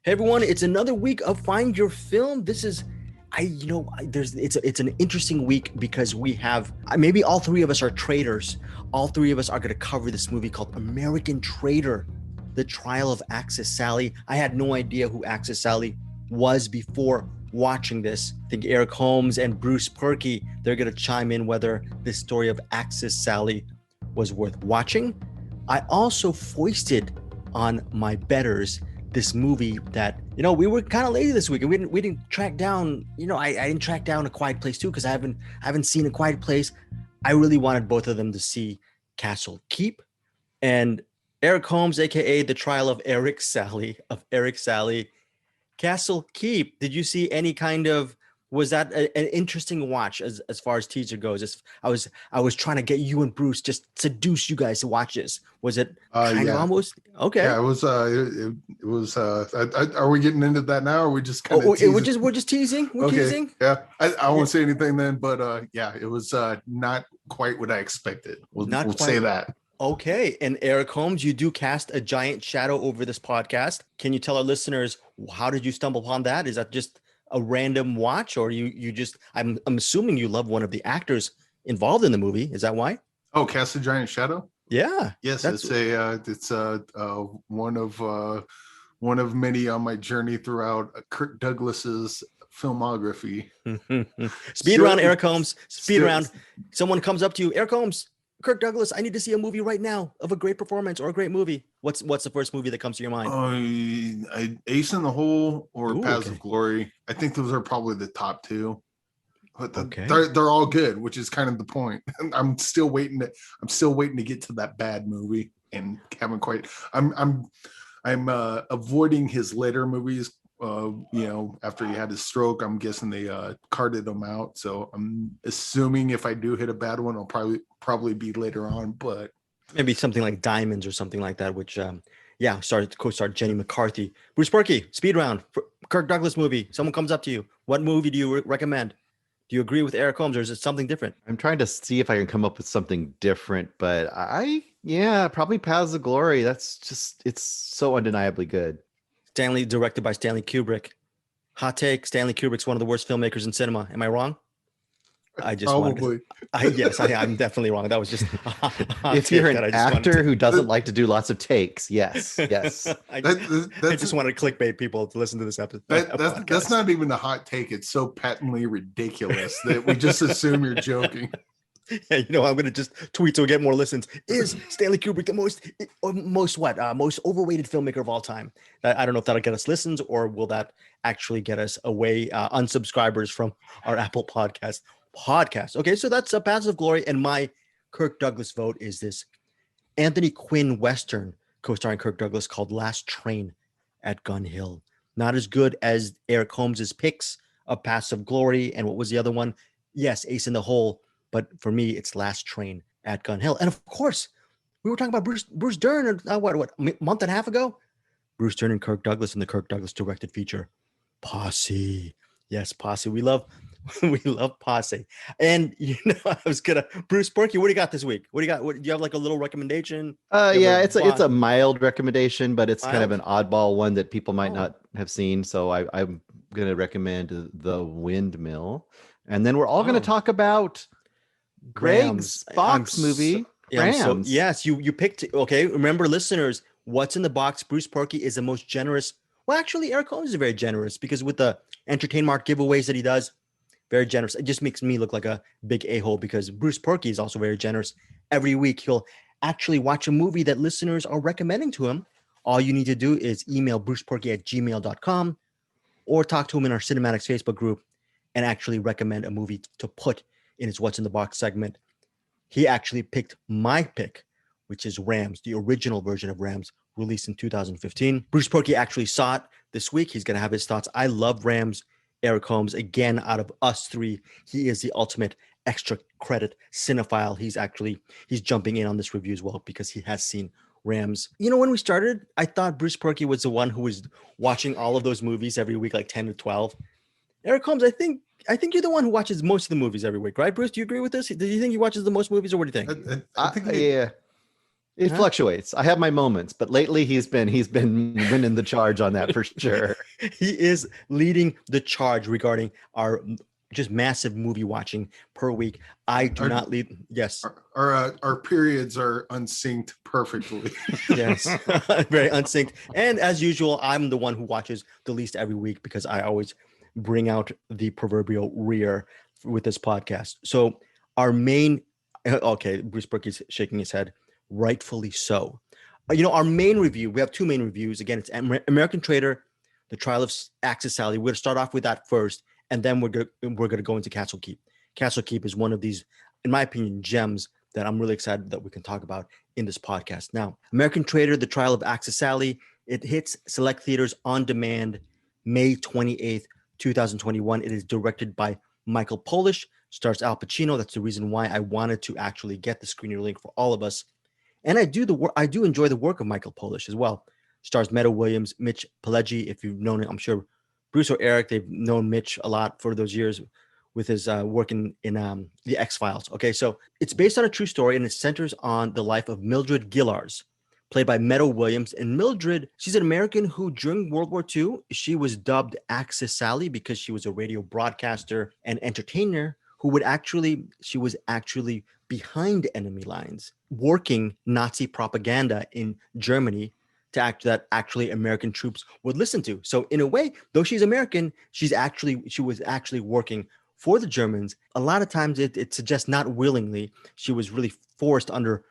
Hey everyone, it's another week of Find Your Film. This is it's an interesting week because we have maybe all three of us are traders. All three of us are going to cover this movie called American Traitor, The Trial of Axis Sally. I had no idea who Axis Sally was before watching this. I think Eric Holmes and Bruce Purkey, they're going to chime in whether this story of Axis Sally was worth watching. I also foisted on my betters this movie that, we were kind of lazy this week and we didn't track down, I didn't track down A Quiet Place too, because I haven't seen A Quiet Place. I really wanted both of them to see CastleKeep. And Eric Holmes, aka The Trial of Eric Sally, CastleKeep. Did you see any kind of, was that an interesting watch as far as teaser goes? I was trying to get you and Bruce, just seduce you guys to watch this. Was it kind of almost okay? Yeah, it was. It was. Are we getting into that now? Or are we just kind of? We're just teasing. We're teasing. Yeah, I won't say anything then, but yeah, it was not quite what I expected. We'll say that. Okay, and Eric Holmes, you do cast a giant shadow over this podcast. Can you tell our listeners, how did you stumble upon that? Is that just a random watch, or you just, I'm assuming you love one of the actors involved in the movie. Is that why? Oh, Cast a Giant Shadow? Yeah. Yes, it's one of many on my journey throughout Kirk Douglas's filmography. Speed round, Eric Holmes. Speed round. Someone comes up to you, Eric Holmes, Kirk Douglas, I need to see a movie right now of a great performance or a great movie. What's the first movie that comes to your mind? Ace in the Hole or Paths of Glory. I think those are probably the top two. But they're all good, which is kind of the point. I'm still waiting to get to that bad movie, and haven't quite. I'm avoiding his later movies. After he had his stroke, I'm guessing they carted him out. So I'm assuming if I do hit a bad one, I'll probably be later on. But maybe something like Diamonds or something like that, which co-star Jenny McCarthy. Bruce Purkey, speed round, Kirk Douglas movie. Someone comes up to you. What movie do you recommend? Do you agree with Eric Holmes, or is it something different? I'm trying to see if I can come up with something different, but probably Paths of Glory. It's so undeniably good. Directed by Stnaley Kubrick. Hot take: Stnaley Kubrick's one of the worst filmmakers in cinema. Am I wrong? I just probably. I'm definitely wrong. That was just if you're an actor who doesn't like to do lots of takes, yes. I just wanted to clickbait people to listen to this episode. That's not even a hot take. It's so patently ridiculous that we just assume you're joking. Yeah, I'm going to just tweet so we get more listens. Is Stnaley Kubrick the most overrated filmmaker of all time? I don't know if that'll get us listens, or will that actually get us away unsubscribers from our Apple podcast. Okay, so that's Paths of Glory, and my Kirk Douglas vote is this Anthony Quinn Western co-starring Kirk Douglas called Last Train at Gun Hill. Not as good as Eric Holmes's picks of Paths of Glory, and what was the other one? Yes, Ace in the Hole. But for me, it's Last Train at Gun Hill. And of course, we were talking about Bruce Dern, a month and a half ago? Bruce Dern and Kirk Douglas in the Kirk Douglas directed feature, Posse. Yes, Posse. We love Posse. And, Bruce Purkey, what do you got this week? What do you got? Do you have like a little recommendation? It's a mild recommendation, but it's kind of an oddball one that people might not have seen. So I'm going to recommend The Windmill. And then we're all going to talk about Greg's Fox movie, Rams. Yes, you picked. Okay, remember, listeners, what's in the box? Bruce Purkey is the most generous. Well, actually, Eric Holmes is very generous because with the Entertain Mark giveaways that he does, very generous. It just makes me look like a big a-hole because Bruce Purkey is also very generous. Every week, he'll actually watch a movie that listeners are recommending to him. All you need to do is email brucepurkey@gmail.com or talk to him in our Cinematics Facebook group and actually recommend a movie to put in his What's in the Box segment. He actually picked my pick, which is Rams, the original version of Rams, released in 2015. Bruce Purkey actually saw it this week. He's going to have his thoughts. I love Rams. Eric Holmes, again, out of us three, he is the ultimate extra credit cinephile. He's jumping in on this review as well because he has seen Rams. When we started, I thought Bruce Purkey was the one who was watching all of those movies every week, like 10 to 12. Eric Holmes, I think you're the one who watches most of the movies every week, right, Bruce? Do you agree with this? Do you think he watches the most movies, or what do you think? I think It fluctuates. I have my moments, but lately he's been winning the charge on that for sure. He is leading the charge regarding our just massive movie watching per week. I do not lead. Yes. Our periods are unsynced perfectly. Yes. Very unsynced. And as usual, I'm the one who watches the least every week because I always bring out the proverbial rear with this podcast. So our main, okay, Bruce Purkey's shaking his head, rightfully so. Our main review, we have two main reviews. Again, it's American Traitor, The Trial of Axis Sally. We're going to start off with that first, and then we're going to go into CastleKeep. CastleKeep is one of these, in my opinion, gems that I'm really excited that we can talk about in this podcast. Now, American Traitor, The Trial of Axis Sally, it hits select theaters on demand May 28th, 2021. It is directed by Michael Polish, stars Al Pacino. That's the reason why I wanted to actually get the screener link for all of us. And I do enjoy the work of Michael Polish as well. Stars Meadow Williams, Mitch Pileggi. If you've known it, I'm sure Bruce or Eric, they've known Mitch a lot for those years with his work in The X-Files. Okay, so it's based on a true story, and it centers on the life of Mildred Gillars, played by Meadow Williams. And Mildred, she's an American who, during World War II, she was dubbed Axis Sally because she was a radio broadcaster and entertainer she was actually behind enemy lines, working Nazi propaganda in Germany that actually American troops would listen to. So in a way, though she's American, she was actually working for the Germans. A lot of times it suggests not willingly. She was really forced under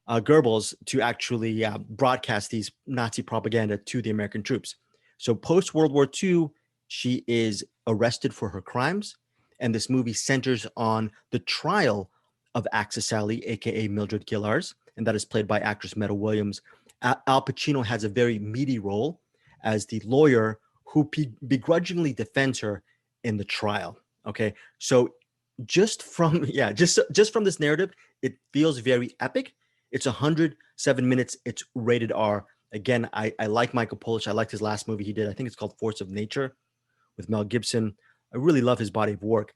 Goebbels to actually broadcast these Nazi propaganda to the American troops. So post World War II, she is arrested for her crimes. And this movie centers on the trial of Axis Sally, aka Mildred Gillars, and that is played by actress Meadow Williams. Al Pacino has a very meaty role as the lawyer who begrudgingly defends her in the trial. Okay, so just from this narrative, it feels very epic. It's 107 minutes. It's rated R. Again, I like Michael Polish. I liked his last movie he did. I think it's called Force of Nature with Mel Gibson. I really love his body of work.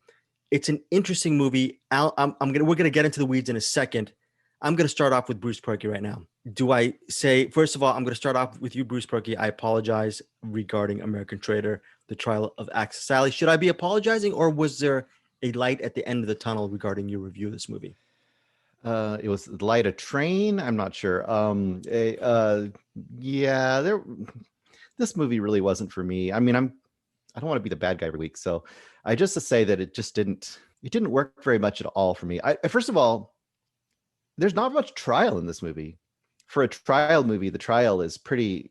It's an interesting movie. Al, we're gonna get into the weeds in a second. I'm gonna start off with Bruce Purkey right now. Do I say, first of all, I'm gonna start off with you, Bruce Purkey. I apologize regarding American Traitor, The Trial of Axis Sally. Should I be apologizing, or was there a light at the end of the tunnel regarding your review of this movie? It was light a train. I'm not sure. This movie really wasn't for me. I mean, I don't want to be the bad guy every week. So I just to say that it didn't work very much at all for me. First of all, there's not much trial in this movie. For a trial movie, the trial is pretty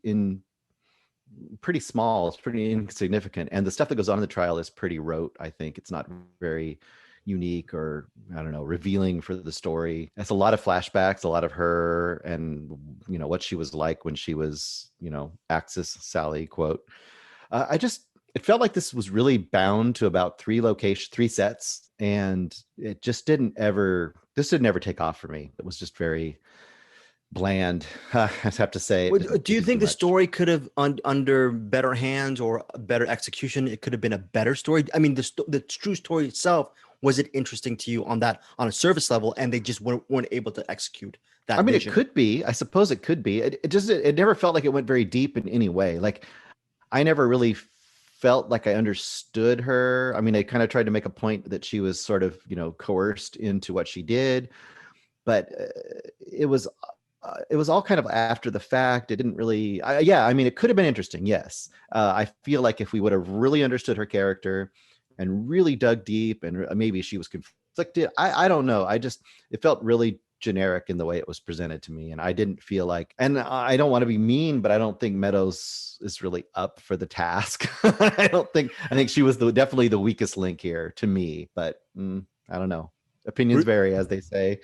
small. It's pretty insignificant. And the stuff that goes on in the trial is pretty rote. I think it's not very unique or, I don't know, revealing for the story. It's a lot of flashbacks, a lot of her and, what she was like when she was, Axis Sally, quote. It felt like this was really bound to about three sets, and it just didn't ever take off for me. It was just very bland. I have to say. Do you think the story could have, under better hands or better execution, it could have been a better story? I mean, the true story itself, was it interesting to you on a surface level, and they just weren't able to execute that? I mean, vision? It could be. I suppose it could be. It never felt like it went very deep in any way. Like, I never really felt like I understood her. I mean, I kind of tried to make a point that she was sort of, coerced into what she did, but it was all kind of after the fact. It didn't really, I mean, it could have been interesting. Yes. I feel like if we would have really understood her character and really dug deep, and maybe she was conflicted. I don't know. It felt really generic in the way it was presented to me, and I didn't feel like, and I don't want to be mean, but I don't think Meadows is really up for the task. I think she was definitely the weakest link here to me, but I don't know. Opinions vary, as they say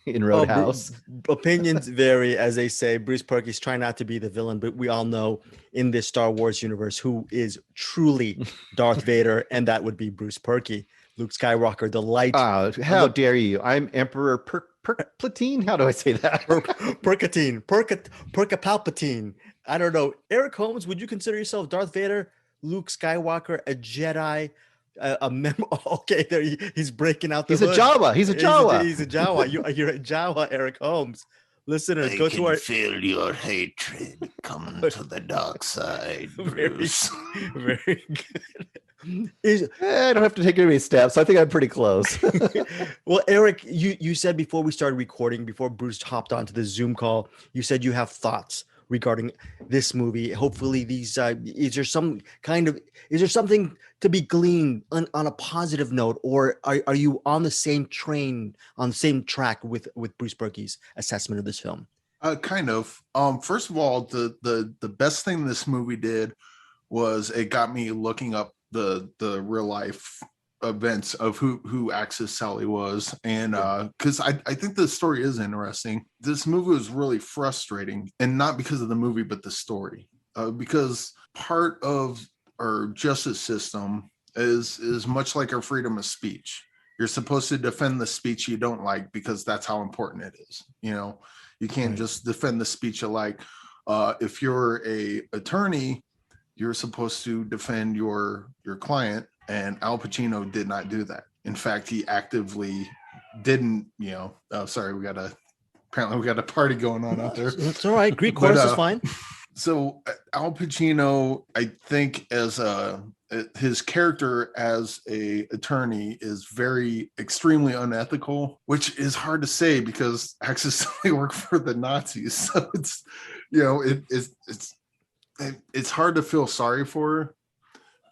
in Roadhouse. Opinions vary, as they say. Bruce Purkey's trying not to be the villain, but we all know in this Star Wars universe who is truly Darth Vader, and that would be Bruce Purkey. Luke Skywalker, the light. How dare you? I'm Emperor Palpatine. How do I say that? Purkatine. Palpatine. I don't know. Eric Holmes, would you consider yourself Darth Vader, Luke Skywalker, a Jedi, a member? Okay, there he's breaking out the hood. He's a Jawa. He's a Jawa. He's a Jawa. You're a Jawa, Eric Holmes. Listeners, I go can to our feel your hatred. Come to the dark side, Bruce. very good. I don't have to take any steps. I think I'm pretty close. Well, Eric, you said before we started recording, before Bruce hopped onto the Zoom call, you said you have thoughts regarding this movie. Hopefully, these is there something to be gleaned on a positive note, or are you on the same train, on the same track with Bruce Purkey's assessment of this film? Kind of. First of all, the best thing this movie did was it got me looking up the real life events of who Axis Sally was, and because I think the story is interesting. This movie was really frustrating, and not because of the movie, but the story, because part of our justice system is much like our freedom of speech. You're supposed to defend the speech you don't like because that's how important it is. You know, you can't just defend the speech you like. If you're a attorney, you're supposed to defend your client, and Al Pacino did not do that. In fact, he actively didn't, sorry, apparently we got a party going on out there. It's all right. Greek chorus is fine. So Al Pacino, I think his character as a attorney is very extremely unethical, which is hard to say because Axis worked for the Nazis. So it's hard to feel sorry for her,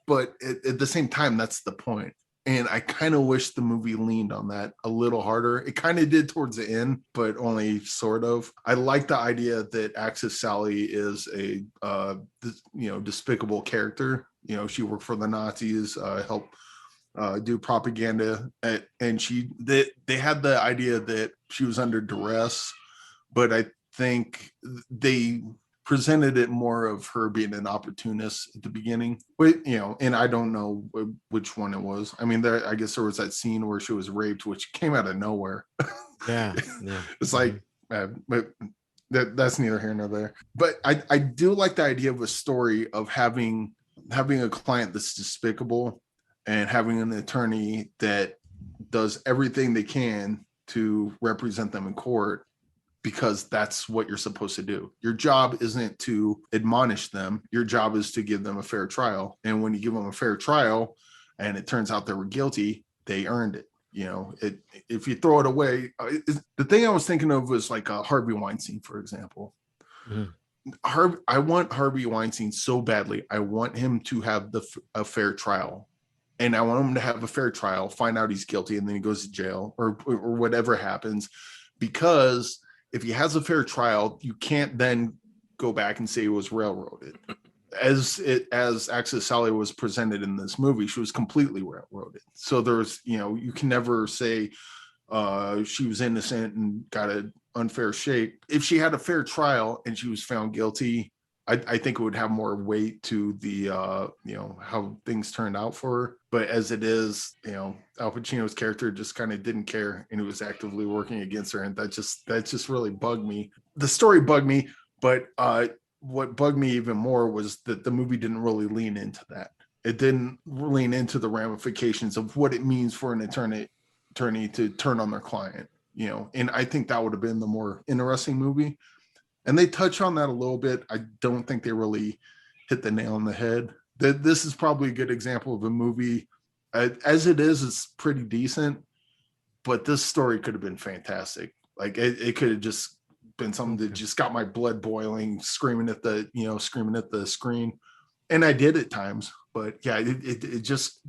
but at the same time, that's the point. And I kind of wish the movie leaned on that a little harder. It kind of did towards the end, but only sort of. I like the idea that Axis Sally is a despicable character. She worked for the Nazis, helped do propaganda, and they had the idea that she was under duress, but I think they presented it more of her being an opportunist at the beginning, but and I don't know which one it was. I mean, I guess there was that scene where she was raped, which came out of nowhere. Yeah. It's like, but that's neither here nor there. But I do like the idea of a story of having a client that's despicable and having an attorney that does everything they can to represent them in court, because that's what you're supposed to do. Your job isn't to admonish them. Your job is to give them a fair trial. And when you give them a fair trial and it turns out they were guilty, they earned it. If you throw it away, the thing I was thinking of was like Harvey Weinstein, for example. Mm-hmm. I want Harvey Weinstein so badly. I want him to have a fair trial. And I want him to have a fair trial, find out he's guilty, and then he goes to jail or whatever happens, because if he has a fair trial, you can't then go back and say it was railroaded. As Axis Sally was presented in this movie, she was completely railroaded. So there's, you can never say she was innocent and got an unfair shake. If she had a fair trial and she was found guilty, I think it would have more weight to the how things turned out for her. But as it is, Al Pacino's character just kind of didn't care, and he was actively working against her, and that just really bugged me. The story bugged me, but what bugged me even more was that the movie didn't really lean into that. It didn't lean into the ramifications of what it means for an attorney to turn on their client. And I think that would have been the more interesting movie. And they touch on that a little bit. I don't think they really hit the nail on the head. This is probably a good example of a movie. As it is, it's pretty decent, but this story could have been fantastic. Like it could have just been something that just got my blood boiling, screaming at the screen. And I did at times, but yeah, it just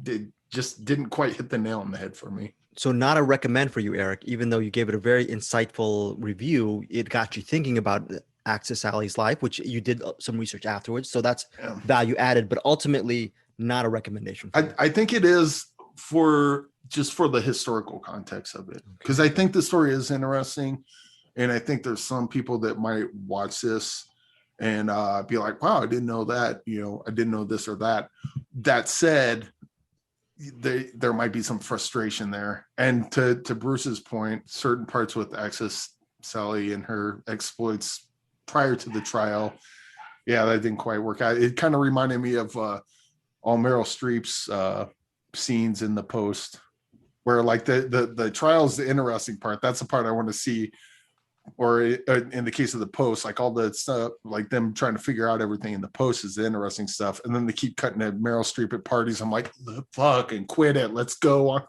didn't quite hit the nail on the head for me. So not a recommend for you, Eric, even though you gave it a very insightful review. It got you thinking about Axis Sally's life, which you did some research afterwards. So that's value added, but ultimately not a recommendation. I think it is for the historical context of it. Because I think the story is interesting. And I think there's some people that might watch this and be like, wow, I didn't know that, I didn't know this or that. That said, there might be some frustration there. And to Bruce's point, certain parts with Axis Sally and her exploits prior to the trial, that didn't quite work out. It kind of reminded me of all Meryl Streep's scenes in The Post, where like the trial is the interesting part. That's the part I want to see or in the case of the Post, like all the stuff, like them trying to figure out everything in the Post is the interesting stuff. And then they keep cutting at Meryl Streep at parties. I'm like, fuck, and quit it. Let's go on.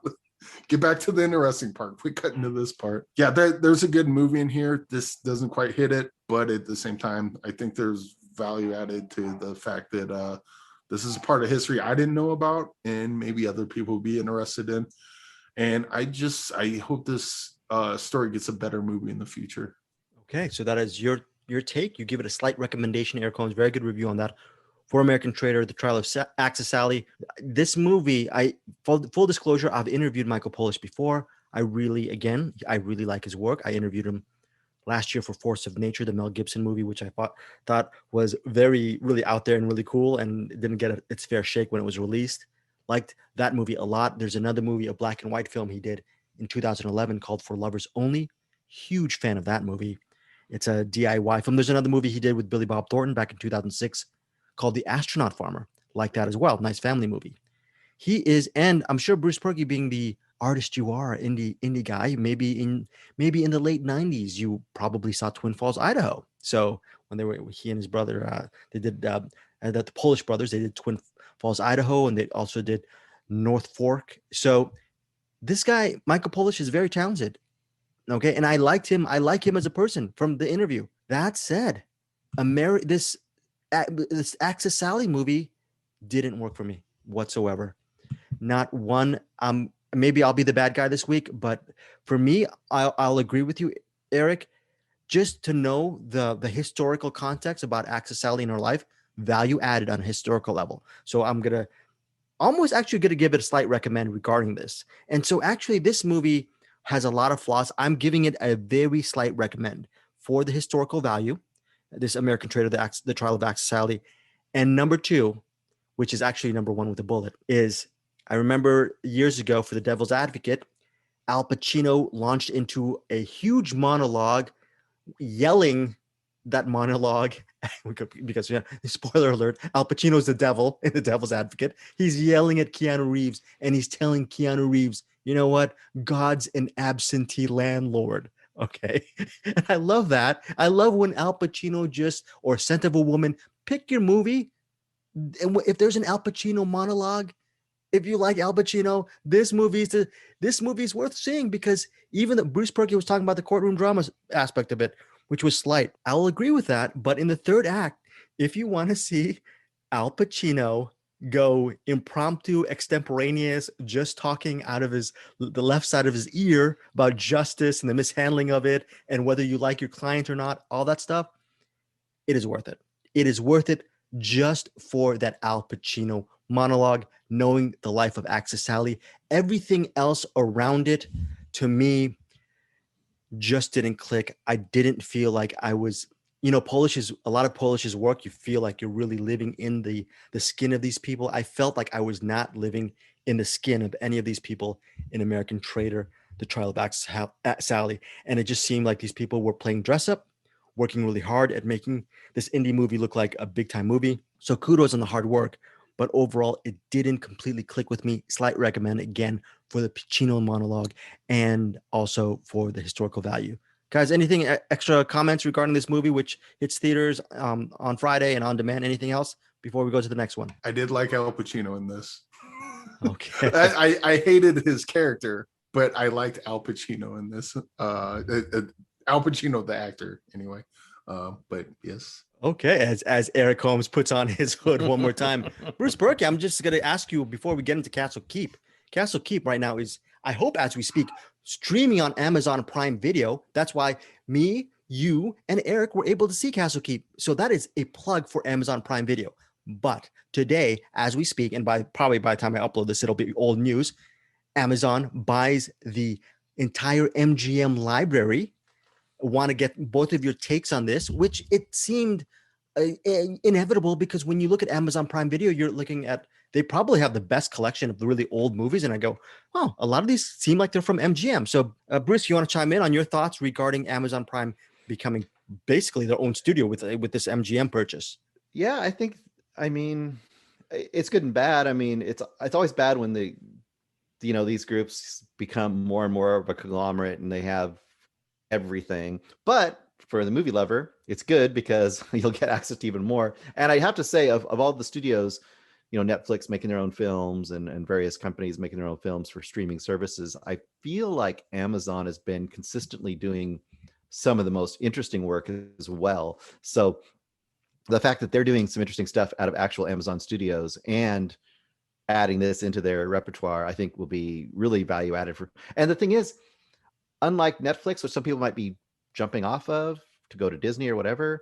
Get back to the interesting part. Quit cutting to this part. Yeah, there's a good movie in here. This doesn't quite hit it, but at the same time, I think there's value added to the fact that this is a part of history I didn't know about, and maybe other people will be interested in. And I hope this story gets a better movie in the future. Okay, so that is your take. You give it a slight recommendation, Eric Holmes. Very good review on that. For American Traitor, The Trial of Axis Sally. This movie, full disclosure, I've interviewed Michael Polish before. I really like his work. I interviewed him last year for Force of Nature, the Mel Gibson movie, which I thought was really out there and really cool, and didn't get its fair shake when it was released. Liked that movie a lot. There's another movie, a black and white film he did in 2011 called For Lovers Only. Huge fan of that movie. It's a DIY film. There's another movie he did with Billy Bob Thornton back in 2006 called The Astronaut Farmer. Like that as well. Nice family movie. He is, and I'm sure Bruce Purkey, being the artist you are, indie guy, maybe in the late 90s, you probably saw Twin Falls, Idaho. So when he and his brother, they did the Polish brothers, they did Twin Falls, Idaho, and they also did North Fork. So this guy, Michael Polish, is very talented. Okay, and I liked him. I like him as a person from the interview. That said, this Axis Sally movie didn't work for me whatsoever. Not one. Maybe I'll be the bad guy this week, but for me, I'll agree with you, Eric. Just to know the historical context about Axis Sally in her life, value added on a historical level. So I'm gonna give it a slight recommend regarding this. And so actually, this movie has a lot of flaws. I'm giving it a very slight recommend for the historical value. This American Traitor, the Trial of Axis Sally, and number 2, which is actually number 1 with a bullet, is I remember years ago for The Devil's Advocate, Al Pacino launched into a huge monologue, yelling that monologue because spoiler alert, Al Pacino's the devil in The Devil's Advocate. He's yelling at Keanu Reeves, and he's telling Keanu Reeves, you know what? God's an absentee landlord. Okay. And I love that. I love when Al Pacino or Scent of a Woman, pick your movie. And if there's an Al Pacino monologue, if you like Al Pacino, this movie is worth seeing, because even Bruce Purkey was talking about the courtroom drama aspect of it, which was slight. I'll agree with that. But in the third act, if you want to see Al Pacino go impromptu, extemporaneous, just talking out of the left side of his ear about justice and the mishandling of it, and whether you like your client or not, all that stuff, it is worth it. It is worth it just for that Al Pacino monologue, knowing the life of Axis Sally. Everything else around it, to me, just didn't click. I didn't feel like I was, a lot of Polish's work, you feel like you're really living in the skin of these people. I felt like I was not living in the skin of any of these people in American Traitor, The Trial of Axis Sally. And it just seemed like these people were playing dress up, working really hard at making this indie movie look like a big time movie. So kudos on the hard work. But overall, it didn't completely click with me. Slight recommend again for the Pacino monologue and also for the historical value. Guys, anything extra comments regarding this movie, which hits theaters on Friday and on demand? Anything else before we go to the next one? I did like Al Pacino in this. Okay. I hated his character, but I liked Al Pacino in this. Al Pacino, the actor, anyway. But yes. Okay, as Eric Holmes puts on his hood one more time. Bruce Purkey, I'm just going to ask you before we get into CastleKeep. CastleKeep right now is, I hope as we speak, streaming on Amazon Prime Video. That's why me, you, and Eric were able to see CastleKeep. So that is a plug for Amazon Prime Video. But today, as we speak, and probably by the time I upload this, it'll be old news, Amazon buys the entire MGM library. Want to get both of your takes on this, which it seemed inevitable, because when you look at Amazon Prime Video, you're looking at, they probably have the best collection of the really old movies. And I go, oh, a lot of these seem like they're from MGM. So Bruce, you want to chime in on your thoughts regarding Amazon Prime becoming basically their own studio with this MGM purchase? Yeah, I mean, it's good and bad. I mean, it's always bad when these groups become more and more of a conglomerate and they have everything. But for the movie lover, it's good because you'll get access to even more. And I have to say, of all the studios, Netflix making their own films and various companies making their own films for streaming services, I feel like Amazon has been consistently doing some of the most interesting work as well. So the fact that they're doing some interesting stuff out of actual Amazon studios and adding this into their repertoire, I think will be really value added for. And the thing is, unlike Netflix, which some people might be jumping off of to go to Disney or whatever,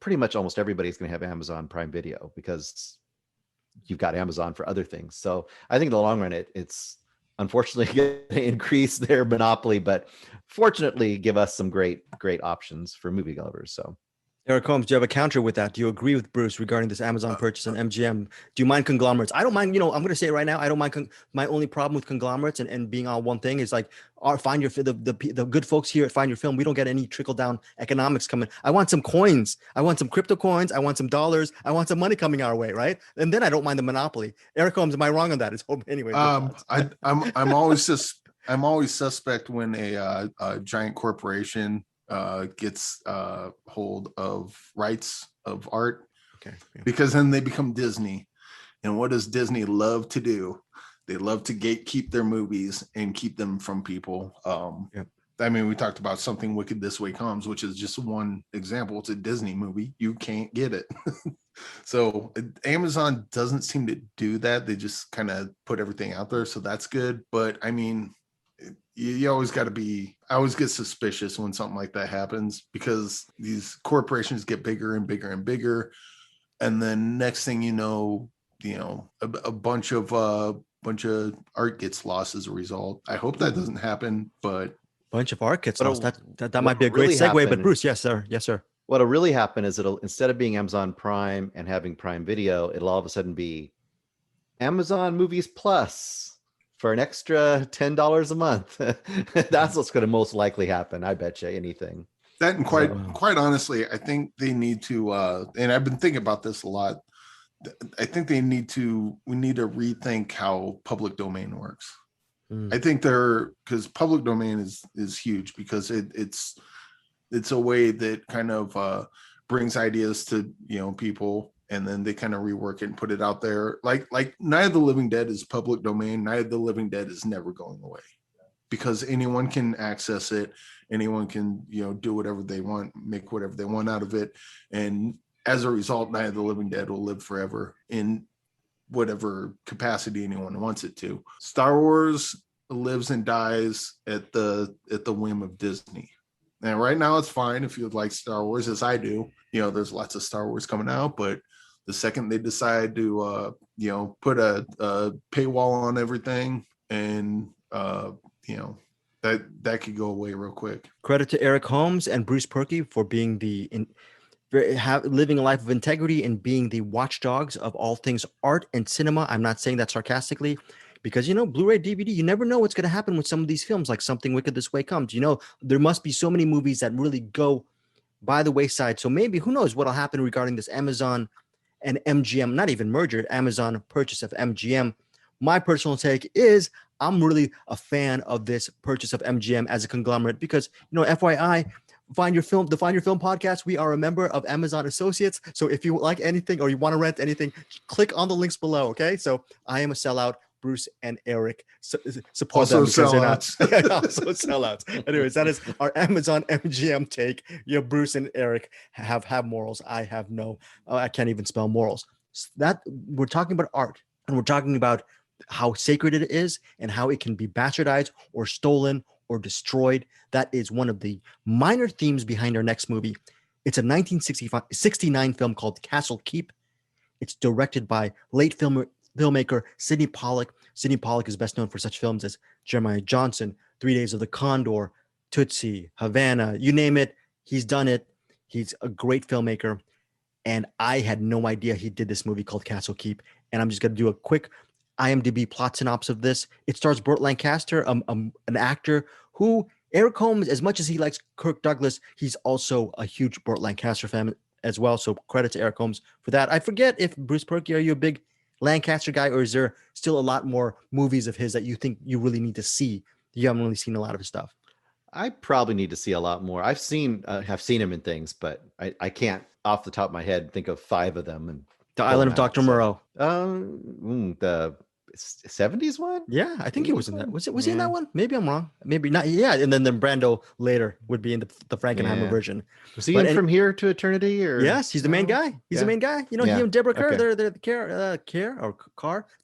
pretty much almost everybody's going to have Amazon Prime Video because you've got Amazon for other things. So I think in the long run, it's unfortunately going to increase their monopoly, but fortunately give us some great options for movie lovers. So Eric Holmes, do you have a counter with that? Do you agree with Bruce regarding this Amazon purchase and MGM? Do you mind conglomerates? I don't mind, I'm going to say it right now. I don't mind. My only problem with conglomerates and being on one thing is like, the good folks here at Find Your Film, we don't get any trickle down economics coming. I want some coins. I want some crypto coins. I want some dollars. I want some money coming our way, right? And then I don't mind the monopoly. Eric Holmes, am I wrong on that? Anyway. I'm always suspect when a giant corporation gets hold of rights of art, because then they become Disney. And what does Disney love to do? They love to gatekeep their movies and keep them from people. I mean, we talked about Something Wicked This Way Comes, which is just one example. It's a Disney movie. You can't get it. So Amazon doesn't seem to do that. They just kind of put everything out there. So that's good. But I mean, you always got to be, I always get suspicious when something like that happens, because these corporations get bigger and bigger and bigger. And then next thing you know, a bunch of art gets lost as a result. I hope that doesn't happen, but bunch of art gets lost. That might be a great segue, but Bruce, yes, sir. What'll really happen is it'll, instead of being Amazon Prime and having Prime Video, it'll all of a sudden be Amazon Movies Plus for an extra $10 a month. That's what's going to most likely happen. I bet you anything. That, and quite honestly, I think they need to, and I've been thinking about this a lot. I think we need to rethink how public domain works. I think because public domain is huge, because it's a way that kind of brings ideas to people, and then they kind of rework it and put it out there. Like Night of the Living Dead is public domain. Night of the Living Dead is never going away, because anyone can access it. Anyone can do whatever they want, make whatever they want out of it, and as a result, Night of the Living Dead will live forever in whatever capacity anyone wants it to. Star Wars lives and dies at the whim of Disney. And right now it's fine if you like Star Wars, as I do. There's lots of Star Wars coming out, but the second they decide to put a paywall on everything, and that could go away real quick. Credit to Eric Holmes and Bruce Purkey for being living a life of integrity and being the watchdogs of all things art and cinema. I'm not saying that sarcastically, because Blu-ray, DVD, you never know what's going to happen with some of these films, like Something Wicked This Way Comes. There must be so many movies that really go by the wayside. So maybe, who knows what'll happen regarding this Amazon and MGM, not even merger, Amazon purchase of MGM. My personal take is I'm really a fan of this purchase of MGM as a conglomerate, because, FYI, the Find Your Film podcast, we are a member of Amazon Associates. So if you like anything or you want to rent anything, click on the links below. Okay. So I am a sellout. Bruce and Eric support them because they're not. Also sellouts. Anyways, that is our Amazon MGM take. Bruce and Eric have morals. I have no. I can't even spell morals. That we're talking about art, and we're talking about how sacred it is and how it can be bastardized or stolen or destroyed. That is one of the minor themes behind our next movie. It's a 1969 film called CastleKeep. It's directed by late filmmaker Sidney Pollack. Sidney Pollack is best known for such films as Jeremiah Johnson, 3 Days of the Condor, Tootsie, Havana, you name it, he's done it. He's a great filmmaker. And I had no idea he did this movie called CastleKeep. And I'm just going to do a quick IMDb plot synopsis of this. It stars Burt Lancaster, an actor who, Eric Holmes, as much as he likes Kirk Douglas, he's also a huge Burt Lancaster fan as well. So credit to Eric Holmes for that. I forget if Bruce Purkey, are you a big Lancaster guy, or is there still a lot more movies of his that you think you really need to see? You haven't really seen a lot of his stuff. I probably need to see a lot more. I've seen him in things, but I can't off the top of my head think of 5 of them. And The Island of Dr. Moreau. The 70s one? Yeah, I think he was in that. Was he in Yeah. that one? Maybe I'm wrong. Maybe not. Yeah, and then Brando later would be in the Frankenheimer Yeah. version. Was he in From Here to Eternity? Or yes, he's the main guy. He's the main guy. You know, he and Deborah Kerr, they're the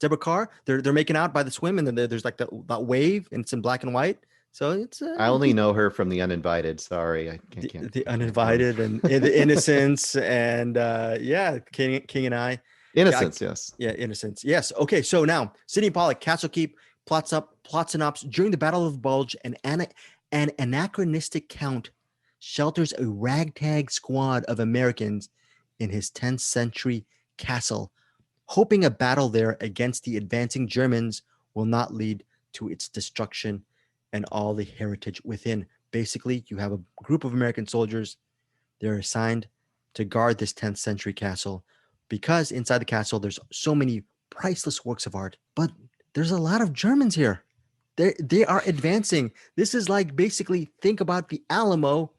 Deborah Carr. They're making out by the swim, and then there's like that wave, and it's in black and white. So it's. I only know her from The Uninvited. Sorry, I can't. The Uninvited and The Innocents, and King and I. Innocence, yes. Yeah, Innocence. Yes. Okay, so now Sidney Pollack, CastleKeep, plot synopsis. During the Battle of the Bulge, an anachronistic count shelters a ragtag squad of Americans in his 10th century castle, hoping a battle there against the advancing Germans will not lead to its destruction and all the heritage within. Basically, you have a group of American soldiers. They're assigned to guard this 10th century castle because inside the castle, there's so many priceless works of art, but there's a lot of Germans here. They are advancing. This is like basically think about the Alamo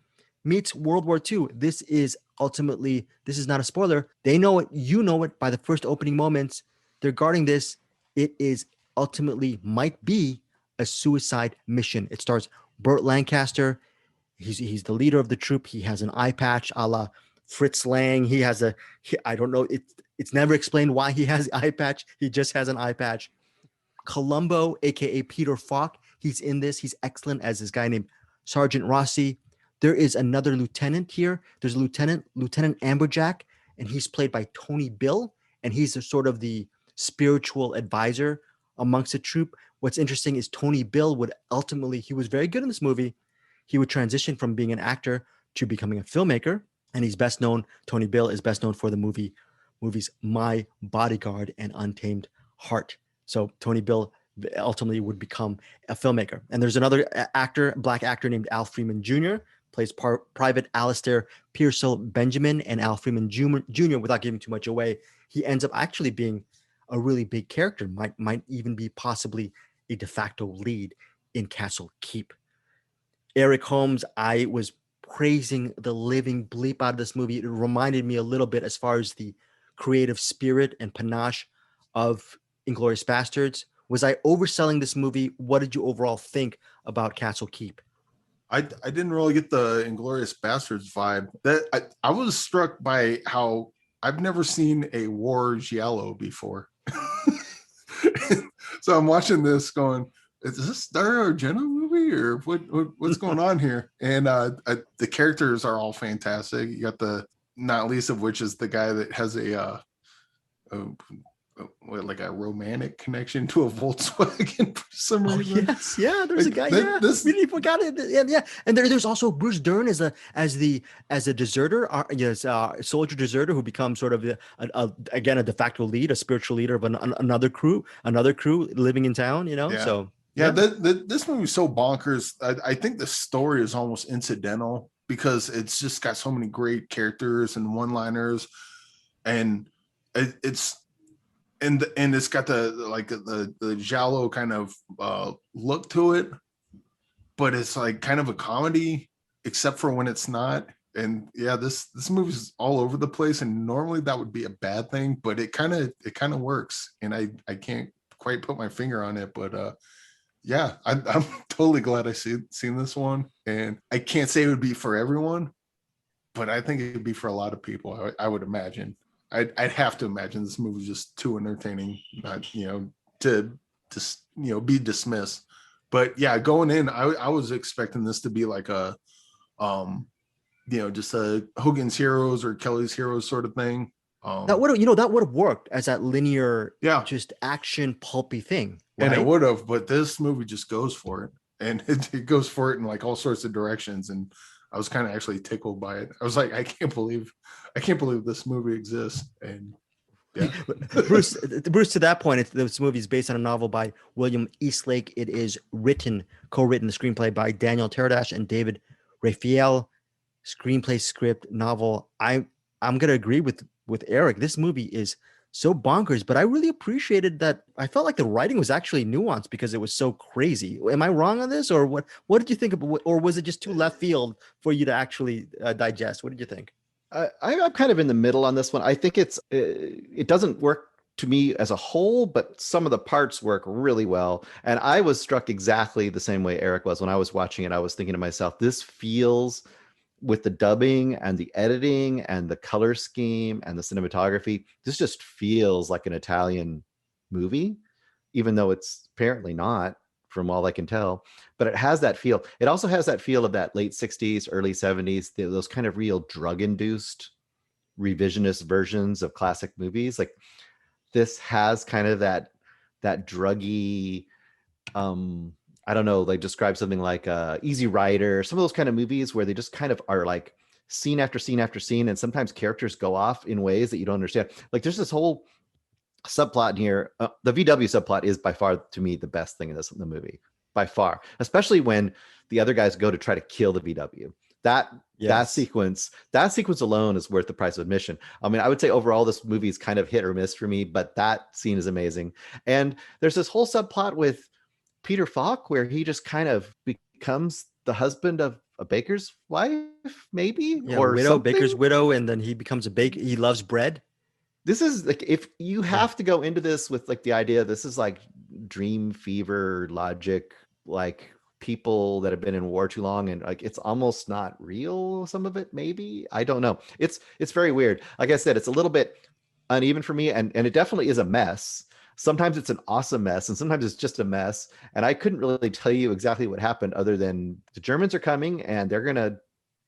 meets World War II. This is not a spoiler. They know it. You know it by the first opening moments. They're guarding this. It is ultimately might be a suicide mission. It stars Burt Lancaster. He's the leader of the troop. He has an eye patch a la Fritz Lang. I don't know. It's never explained why he has the eye patch. He just has an eye patch. Columbo, aka Peter Falk, he's in this. He's excellent as this guy named Sergeant Rossi. There is another lieutenant here. There's Lieutenant Amberjack, and he's played by Tony Bill, and he's the spiritual advisor amongst the troop. What's interesting is Tony Bill he was very good in this movie. He would transition from being an actor to becoming a filmmaker, and Tony Bill is best known for the movies My Bodyguard and Untamed Heart. So Tony Bill ultimately would become a filmmaker. And there's another black actor named Al Freeman Jr., plays Private Alistair Pearsall Benjamin, and Al Freeman Jr., without giving too much away, he ends up actually being a really big character, might even be possibly a de facto lead in CastleKeep. Eric Holmes, I was praising the living bleep out of this movie. It reminded me a little bit as far as the creative spirit and panache of Inglourious Bastards. Was I overselling this movie? What did you overall think about CastleKeep? I didn't really get the Inglourious Bastards vibe. I was struck by how I've never seen a war giallo before. So I'm watching this going, is this Dario Argento movie or what's going on here? And the characters are all fantastic. You got not least of which is the guy that has a romantic connection to a Volkswagen for some reason. Yes, yeah, there's a guy. Really forgot it. Yeah, and there's also Bruce Dern as a deserter, soldier deserter who becomes sort of a de facto lead, a spiritual leader of another crew living in town. Yeah. So this movie is so bonkers. I think the story is almost incidental because it's just got so many great characters and one-liners, and it's got the Giallo kind of look to it, but it's like kind of a comedy, except for when it's not. And yeah, this movie's all over the place, and normally that would be a bad thing, but it kind of works, and I can't quite put my finger on it, but yeah, I'm totally glad I seen this one, and I can't say it would be for everyone, but I think it would be for a lot of people. I would imagine. I'd have to imagine this movie is just too entertaining, not to be dismissed. But yeah, going in, I was expecting this to be like a just a Hogan's Heroes or Kelly's Heroes sort of thing. That would have worked as that linear, just action pulpy thing, right? And it would have. But this movie just goes for it, and it goes for it in like all sorts of directions. And I was kind of actually tickled by it. I was like, I can't believe this movie exists. And yeah, Bruce, to that point, this movie is based on a novel by William Eastlake. It is co-written, the screenplay by Daniel Teradash and David Raphael. Screenplay, script, novel. I'm gonna agree with Eric. This movie is so bonkers, but I really appreciated that. I felt like the writing was actually nuanced because it was so crazy. Am I wrong on this, or what? What did you think of, or was it just too left field for you to actually digest? What did you think? I'm kind of in the middle on this one. I think it doesn't work to me as a whole, but some of the parts work really well. And I was struck exactly the same way Eric was when I was watching it. I was thinking to myself, this feels, with the dubbing and the editing and the color scheme and the cinematography, this just feels like an Italian movie, even though it's apparently not, from all I can tell. But it has that feel. It also has that feel of that late 60s, early 70s, those kind of real drug-induced revisionist versions of classic movies. Like, this has kind of that druggy, I don't know, like describe something like Easy Rider, some of those kind of movies where they just kind of are like scene after scene after scene, and sometimes characters go off in ways that you don't understand. Like, there's this whole subplot in here. The VW subplot is by far, to me, the best thing in the movie, by far, especially when the other guys go to try to kill the VW. That sequence alone is worth the price of admission. I mean, I would say overall this movie is kind of hit or miss for me, but that scene is amazing. And there's this whole subplot with Peter Falk where he just kind of becomes the husband of a baker's wife, maybe, or widow, something. Baker's widow, and then he becomes a baker. He loves bread. This is like, if you have to go into this with like the idea this is like dream fever logic, like people that have been in war too long, and like it's almost not real, some of it, maybe, I don't know, it's very weird. Like I said, it's a little bit uneven for me, and it definitely is a mess. Sometimes it's an awesome mess, and sometimes it's just a mess, and I couldn't really tell you exactly what happened, other than the Germans are coming and they're gonna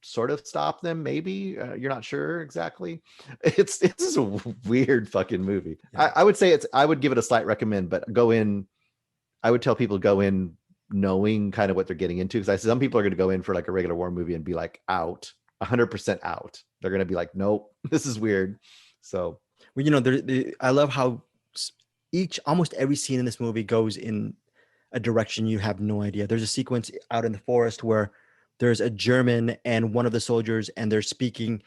sort of stop them, maybe. You're not sure exactly. It's a weird fucking movie. I would say I would give it a slight recommend, but I would tell people go in knowing kind of what they're getting into, because some people are going to go in for like a regular war movie and be like 100% out. They're going to be like, nope, this is weird. So, well, I love how almost every scene in this movie goes in a direction you have no idea. There's a sequence out in the forest where there's a German and one of the soldiers, and they're speaking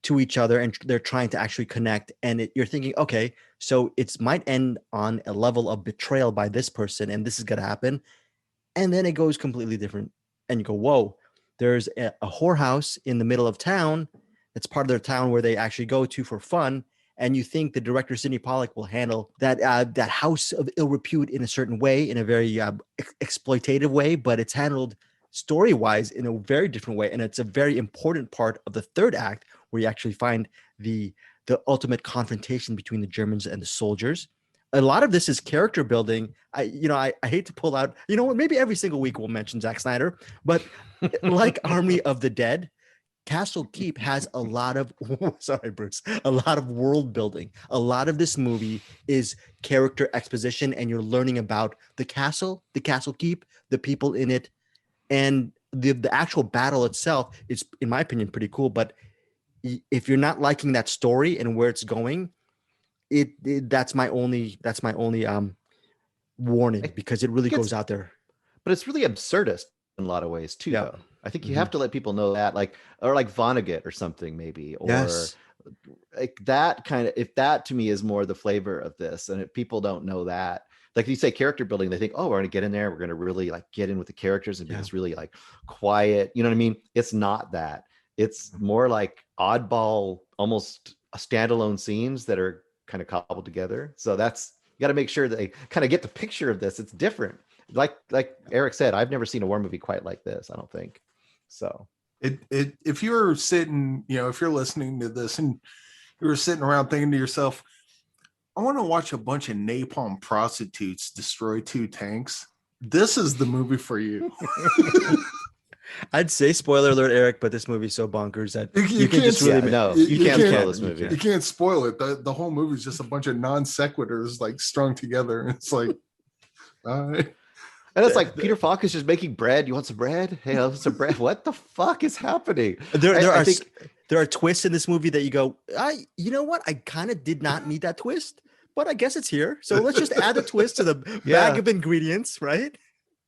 to each other and they're trying to actually connect. And you're thinking, okay, so it might end on a level of betrayal by this person, and this is going to happen. And then it goes completely different. And you go, whoa, there's a whorehouse in the middle of town. That's part of their town where they actually go to for fun. And you think the director, Sidney Pollack, will handle that house of ill repute in a certain way, in a very exploitative way, but it's handled story-wise in a very different way. And it's a very important part of the third act, where you actually find the ultimate confrontation between the Germans and the soldiers. A lot of this is character building. I hate to pull out, maybe every single week we'll mention Zack Snyder, but like Army of the Dead, CastleKeep has a lot of a lot of world building. A lot of this movie is character exposition, and you're learning about the castle, the CastleKeep, the people in it, and the actual battle itself is, in my opinion, pretty cool. But if you're not liking that story and where it's going, that's my only warning, because it really goes out there. But it's really absurdist in a lot of ways too, though. I think you have to let people know that, like Vonnegut or something, maybe, or like that kind of, if that to me is more the flavor of this. And if people don't know that, like you say character building, they think, oh, we're going to get in there, we're going to really like get in with the characters and be this really like quiet, you know what I mean? It's not that. It's more like oddball, almost standalone scenes that are kind of cobbled together. So that's, you got to make sure that they kind of get the picture of this. It's different. Like Eric said, I've never seen a war movie quite like this, I don't think. So if you're sitting, if you're listening to this and you were sitting around thinking to yourself, I want to watch a bunch of napalm prostitutes destroy 2 tanks, this is the movie for you. I'd say spoiler alert, Eric, but this movie's so bonkers that you can't just really you can't spoil this movie. You can't spoil it. The whole movie is just a bunch of non sequiturs like strung together. It's like, all right. And it's like Peter Falk is just making bread. You want some bread? Hey, I want some bread. What the fuck is happening? There are twists in this movie that you go, you know what? I kind of did not need that twist, but I guess it's here. So let's just add a twist to the bag of ingredients, right?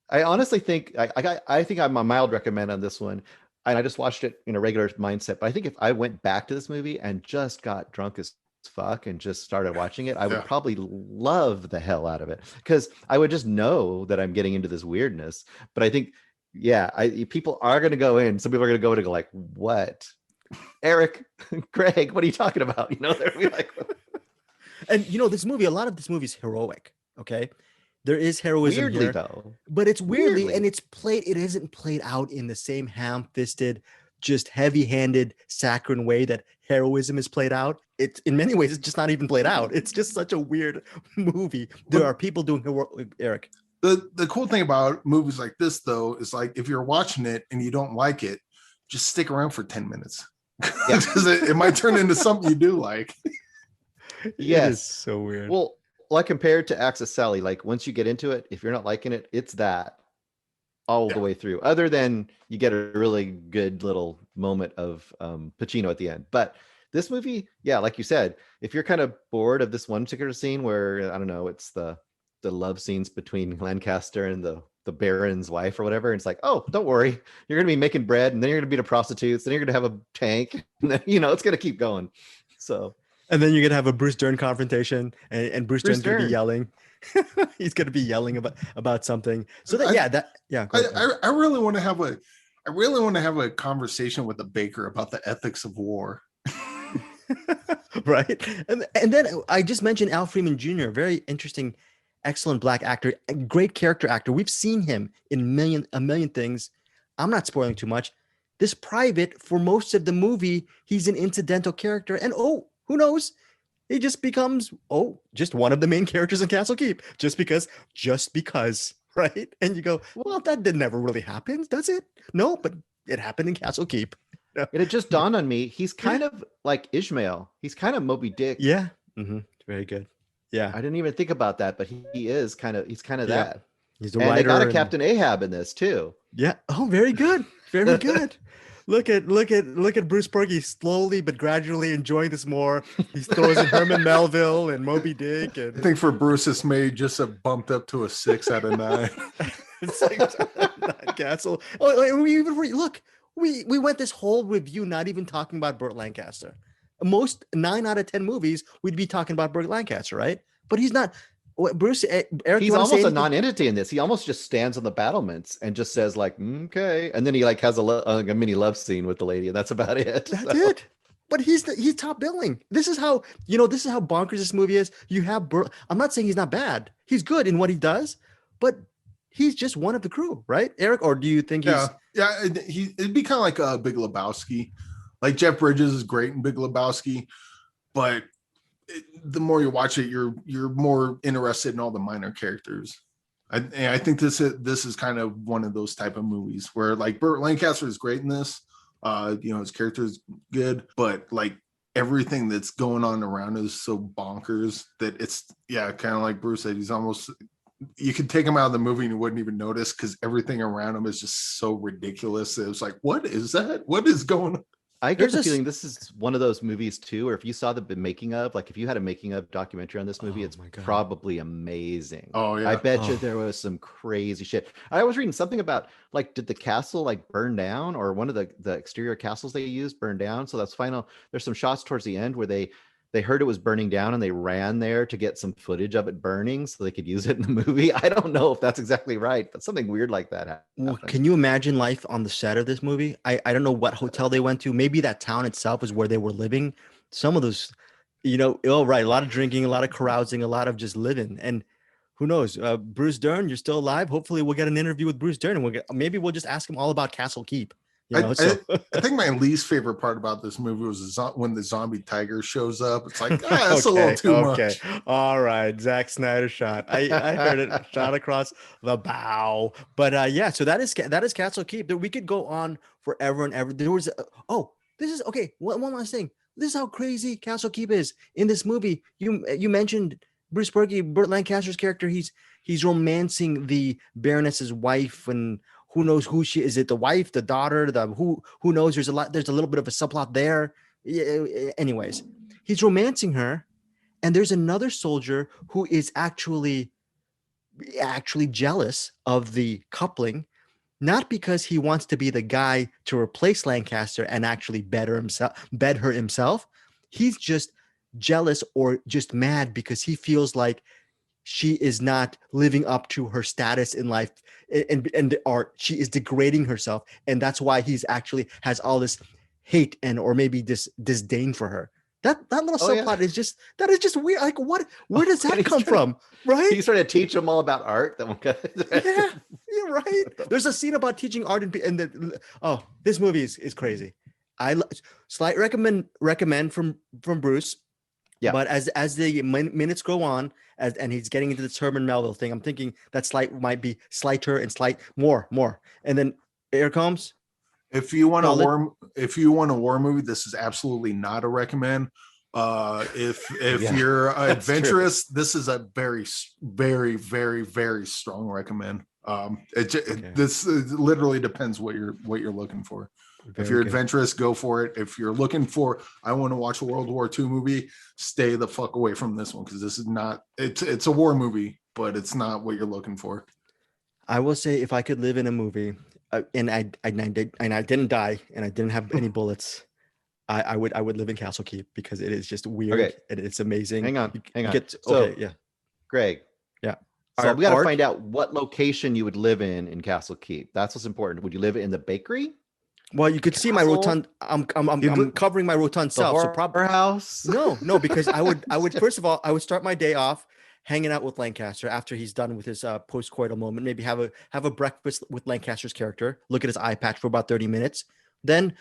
I honestly think I think I'm a mild recommend on this one. And I just watched it in a regular mindset. But I think if I went back to this movie and just got drunk as fuck and just started watching it, I would probably love the hell out of it, because I would just know that I'm getting into this weirdness. But I think, people are going to go in. Some people are going to go in and go like, what? Eric, Greg, what are you talking about? They're gonna be like, and this movie, a lot of this movie is heroic. Okay. There is heroism weirdly here, though, but it's weirdly, and it isn't played out in the same ham-fisted, just heavy-handed, saccharine way that heroism is played out. It's in many ways, it's just not even played out. It's just such a weird movie. There are people doing heroic, Eric. The cool thing about movies like this, though, is like if you're watching it and you don't like it, just stick around for 10 minutes. Because it might turn into something you do like. Yes. It is so weird. Well, like compared to Axis Sally, like once you get into it, if you're not liking it, it's that all the way through. Other than you get a really good little moment of Pacino at the end. But this movie, like you said, if you're kind of bored of this one particular scene where, I don't know, it's the love scenes between Lancaster and the Baron's wife or whatever, and it's like, oh, don't worry, you're gonna be making bread, and then you're gonna be to prostitutes, then you're gonna have a tank, and then, it's gonna keep going. So, and then you're gonna have a Bruce Dern confrontation, and Bruce Dern's gonna be yelling. He's gonna be yelling about something. So I really want to have a conversation with the baker about the ethics of war. Right. And then I just mentioned Al Freeman Jr., very interesting, excellent black actor, a great character actor. We've seen him in a million things. I'm not spoiling too much. This private, for most of the movie, he's an incidental character. And who knows? He just becomes, just one of the main characters in CastleKeep. Just because, right? And you go, well, that never really happens, does it? No, but it happened in CastleKeep. It just dawned on me, he's kind of like Ishmael. He's kind of Moby Dick. Yeah. Mm-hmm. Very good. Yeah. I didn't even think about that, but he's kind of that. He's the and writer. They got a Captain Ahab in this too. Yeah. Oh, very good. Very good. Look at Bruce Purkey slowly but gradually enjoying this more. He throws in Herman Melville and Moby Dick. And I think for Bruce, this may just have bumped up to a 6 out of 9. 6 out of 9 Castle. We went this whole review not even talking about Burt Lancaster. Most 9 out of 10 movies we'd be talking about Burt Lancaster, right? But he's not. Bruce, Eric, he's almost a non-entity in this. He almost just stands on the battlements and just says like, okay, and then he like has a mini love scene with the lady, and that's about it. That's it. But he's top billing. This is how bonkers this movie is. You have Burt. I'm not saying he's not bad. He's good in what he does, but he's just one of the crew, right, Eric? Or do you think he's? Yeah. It'd be kind of like a Big Lebowski. Like Jeff Bridges is great in Big Lebowski, but the more you watch it, you're more interested in all the minor characters. I think this is kind of one of those type of movies where like Burt Lancaster is great in this. His character is good, but like everything that's going on around is so bonkers that it's kind of like Bruce said. He's almost, you could take him out of the movie and you wouldn't even notice because everything around him is just so ridiculous. It was like, what is that? What is going on? I get the feeling this is one of those movies too, or if you saw the making of, like if you had a making of documentary on this movie, it's probably amazing. Oh yeah. I bet you there was some crazy shit. I was reading something about like, did the castle like burn down, or one of the exterior castles they used burned down? So that's final. There's some shots towards the end where they heard it was burning down and they ran there to get some footage of it burning so they could use it in the movie. I don't know if that's exactly right, but something weird like that happened. Well, can you imagine life on the set of this movie? I don't know what hotel they went to. Maybe that town itself is where they were living. Some of those, a lot of drinking, a lot of carousing, a lot of just living. And who knows? Bruce Dern, you're still alive. Hopefully we'll get an interview with Bruce Dern, and maybe we'll just ask him all about CastleKeep. I think my least favorite part about this movie was when the zombie tiger shows up. It's like, that's a little too much. All right, Zack Snyder shot. I heard it shot across the bow. But so that is CastleKeep. We could go on forever and ever. There was this is okay. One last thing. This is how crazy CastleKeep is in this movie. You mentioned Bruce Purkey, Burt Lancaster's character. He's romancing the Baroness's wife, and who knows who she is? It the wife, the daughter, who knows? There's a little bit of a subplot there. Anyways, he's romancing her, and there's another soldier who is actually jealous of the coupling, not because he wants to be the guy to replace Lancaster and actually bed her himself. He's just jealous or just mad because he feels like she is not living up to her status in life, and or she is degrading herself, and that's why he's actually has all this hate and or maybe this disdain for her. That little subplot is just weird. Like, where does that come from? Right? He's trying to teach them all about art. Yeah, right. There's a scene about teaching art and this movie is crazy. Slight recommend from Bruce. Yeah. But as the minutes go on, and he's getting into the Herman Melville thing, I'm thinking that slight might be slighter and slight more. And then Eric Holmes. If you want a war movie, this is absolutely not a recommend. If you're adventurous, this is a very, very, very, very strong recommend. This literally depends what you're looking for. If you're adventurous, go for it. If you're looking for, I want to watch a World War II movie, stay the fuck away from this one, because this is not. It's a war movie, but it's not what you're looking for. I will say, if I could live in a movie, and I didn't die, and I didn't have any bullets, I would live in CastleKeep, because it is just weird. Okay. And it's amazing. Hang on. Greg. Yeah. So we got to find out what location you would live in CastleKeep. That's what's important. Would you live in the bakery? Well, you could see my rotund. I'm covering my rotund self. So probably house. No, because I would first of all, I would start my day off hanging out with Lancaster after he's done with his post-coital moment. Maybe have a breakfast with Lancaster's character. Look at his eye patch for about 30 minutes. Then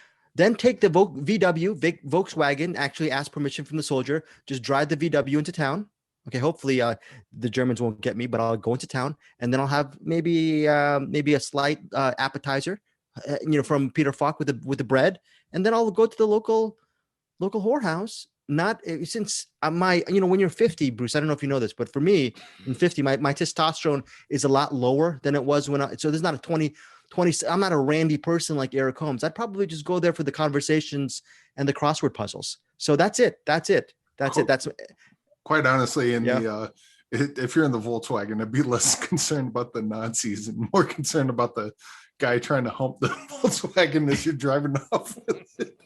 take the Volkswagen. Actually, ask permission from the soldier. Just drive the VW into town. Okay, hopefully the Germans won't get me, but I'll go into town, and then I'll have maybe a slight appetizer. From Peter Falk with the bread, and then I'll go to the local whorehouse. Not since when you're 50, Bruce, I don't know if you know this, but for me in 50, my testosterone is a lot lower than it was so there's not a 20. I'm not a randy person like Eric Holmes. I'd probably just go there for the conversations and the crossword puzzles. So that's it. That's quite honestly, if you're in the Volkswagen, I'd be less concerned about the Nazis and more concerned about the guy trying to hump the Volkswagen as you're driving off with it.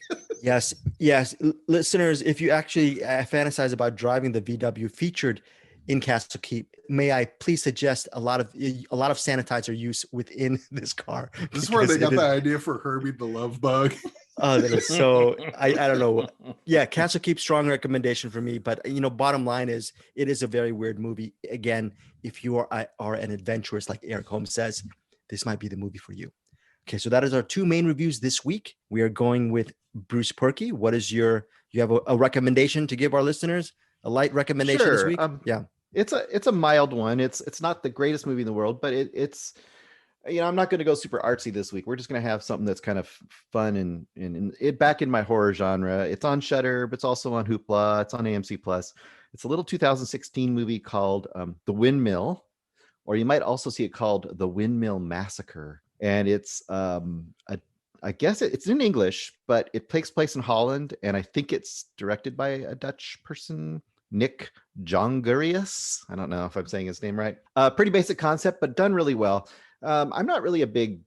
Yes. Listeners, if you actually fantasize about driving the VW featured in CastleKeep, may I please suggest a lot of sanitizer use within this car. This is where they got the idea for Herbie the Love Bug. Oh, that is so. I don't know. Yeah, CastleKeep, strong recommendation for me. But bottom line is, it is a very weird movie. Again, if you are an adventurous, like Eric Holmes says, this might be the movie for you. Okay, so that is our two main reviews this week. We are going with Bruce Purkey. What is you have a recommendation to give our listeners? A light recommendation this week? It's a mild one. It's not the greatest movie in the world, but it's I'm not going to go super artsy this week. We're just going to have something that's kind of fun and it back in my horror genre. It's on Shudder, but it's also on Hoopla. It's on AMC Plus. It's a little 2016 movie called The Windmill, or you might also see it called The Windmill Massacre. And it's I guess it's in English, but it takes place in Holland, and I think it's directed by a Dutch person, Nick Jongerius. I don't know if I'm saying his name right. Pretty basic concept, but done really well. I'm not really a big,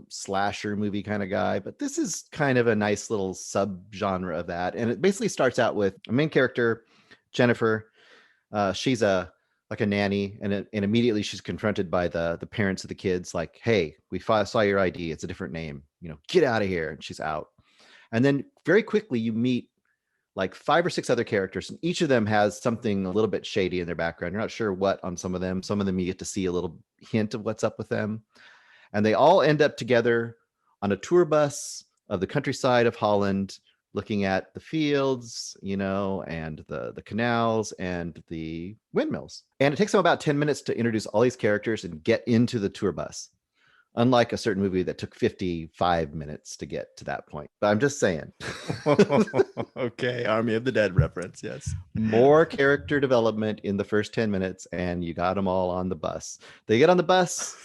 slasher movie kind of guy, but this is kind of a nice little subgenre of that. And it basically starts out with a main character, Jennifer. She's like a nanny, and immediately she's confronted by the parents of the kids, like, hey, we saw your ID, it's a different name, get out of here. And she's out. And then very quickly you meet like 5 or 6 other characters, and each of them has something a little bit shady in their background. You're not sure what on some of them you get to see a little hint of what's up with them. And they all end up together on a tour bus of the countryside of Holland, looking at the fields, and the canals and the windmills. And it takes them about 10 minutes to introduce all these characters and get into the tour bus. Unlike a certain movie that took 55 minutes to get to that point. But I'm just saying. Okay, Army of the Dead reference, yes. More character development in the first 10 minutes, and you got them all on the bus. They get on the bus.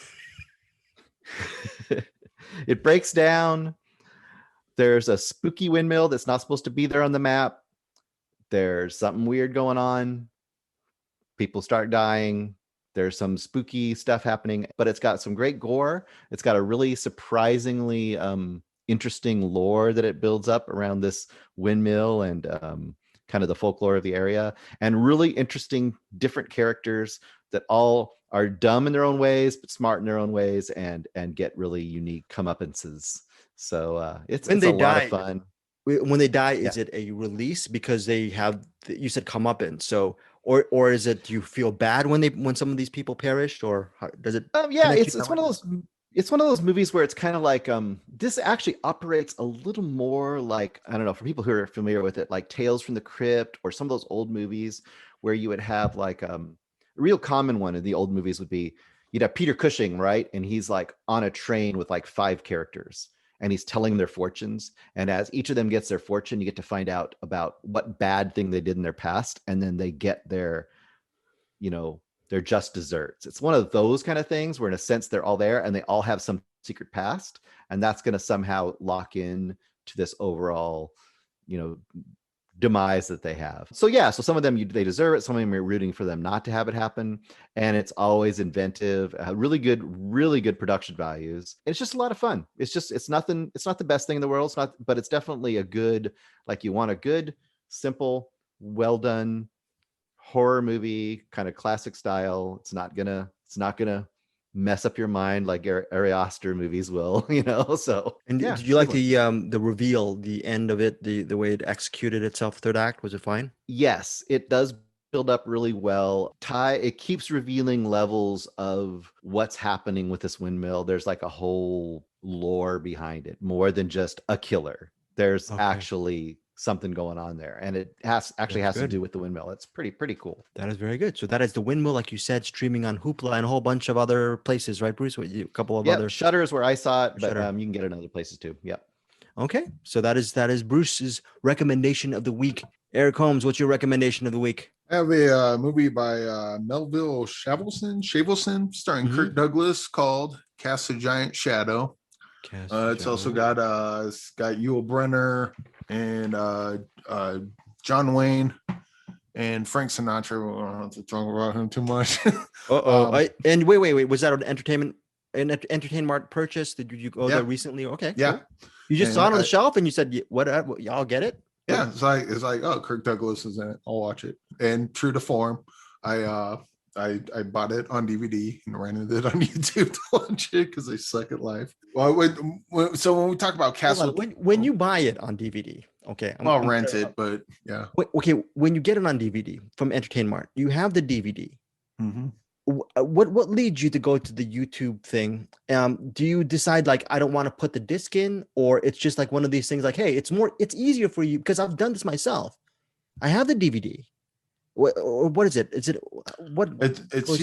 It breaks down. There's a spooky windmill that's not supposed to be there on the map. There's something weird going on. People start dying. There's some spooky stuff happening, but it's got some great gore. It's got a really surprisingly interesting lore that it builds up around this windmill and kind of the folklore of the area, and really interesting different characters that all are dumb in their own ways but smart in their own ways, and get really unique comeuppances. So it's a lot of fun. When they die, is it a release because they have, you said comeuppance, so or is it, do you feel bad when some of these people perished, or how, does it it's one of those movies where it's kind of like this actually operates a little more like, I don't know, for people who are familiar with it, like Tales from the Crypt or some of those old movies where you would have like a real common one in the old movies would be, you'd have Peter Cushing, right? And he's like on a train with like 5 characters and he's telling their fortunes. And as each of them gets their fortune, you get to find out about what bad thing they did in their past. And then they get their, their just desserts. It's one of those kind of things where in a sense they're all there and they all have some secret past. And that's going to somehow lock in to this overall, demise that they have. So some of them they deserve it. Some of them you're rooting for them not to have it happen. And it's always inventive, really good production values. It's just a lot of fun. It's not the best thing in the world. But it's definitely a good, like, you want a good, simple, well done horror movie, kind of classic style. It's not gonna mess up your mind like Ari Aster movies will, So, and did you like the reveal, the end of it, the way it executed itself, third act? Was it fine? Yes, it does build up really well. It keeps revealing levels of what's happening with this windmill. There's like a whole lore behind it, more than just a killer. There's actually something going on there, and it has to do with the windmill. It's pretty cool. That is very good. So that is the Windmill, like you said, streaming on Hoopla and a whole bunch of other places, right, Bruce? A couple of other. Shudder is where I saw it, but you can get it in other places too. Yep. Okay, so that is Bruce's recommendation of the week. Eric Holmes, what's your recommendation of the week? I have a movie by Melville Shavelson, starring Kirk Douglas, called Cast a Giant Shadow. It's also got Yul Brynner and John Wayne and Frank Sinatra. I don't have to talk about him too much. And wait, was that an Entertainment purchase? Did you go there recently? Okay, yeah. Cool. You just saw it on the shelf and you said, "What? Y'all get it?" Yeah, it's like, oh, Kirk Douglas is in it. I'll watch it. And true to form, I bought it on DVD and rented it on YouTube to watch it because I suck at life. Well, so when we talk about when you buy it on DVD, okay, I'll rent it, but yeah. Okay, when you get it on DVD from Entertainment, you have the DVD. Mm-hmm. What leads you to go to the YouTube thing? Do you decide like, I don't want to put the disc in, or it's just like one of these things like, hey, it's easier for you because I've done this myself. I have the DVD. What is it? Is it what? It's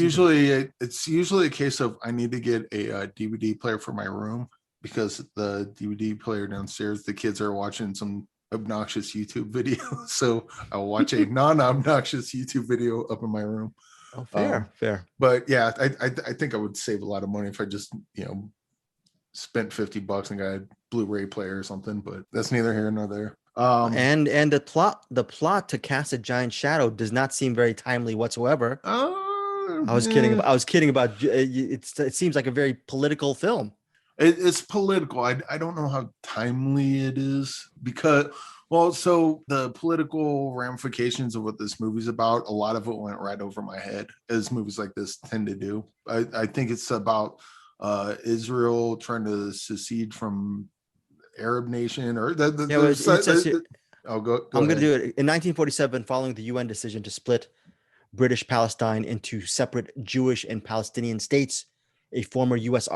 usually a case of I need to get a DVD player for my room because the DVD player downstairs, the kids are watching some obnoxious YouTube video. So I'll watch a non-obnoxious YouTube video up in my room. Oh, fair. But yeah, I think I would save a lot of money if I just, spent $50 and got a Blu-ray player or something, but that's neither here nor there. And the plot to Cast a Giant Shadow does not seem very timely whatsoever. I was kidding about it seems like a very political film. It's political. I don't know how timely it is because, so the political ramifications of what this movie's about, a lot of it went right over my head, as movies like this tend to do. I think it's about Israel trying to secede from Arab nation, or I'm going to do it. In 1947, following the UN decision to split British Palestine into separate Jewish and Palestinian states, a former U.S.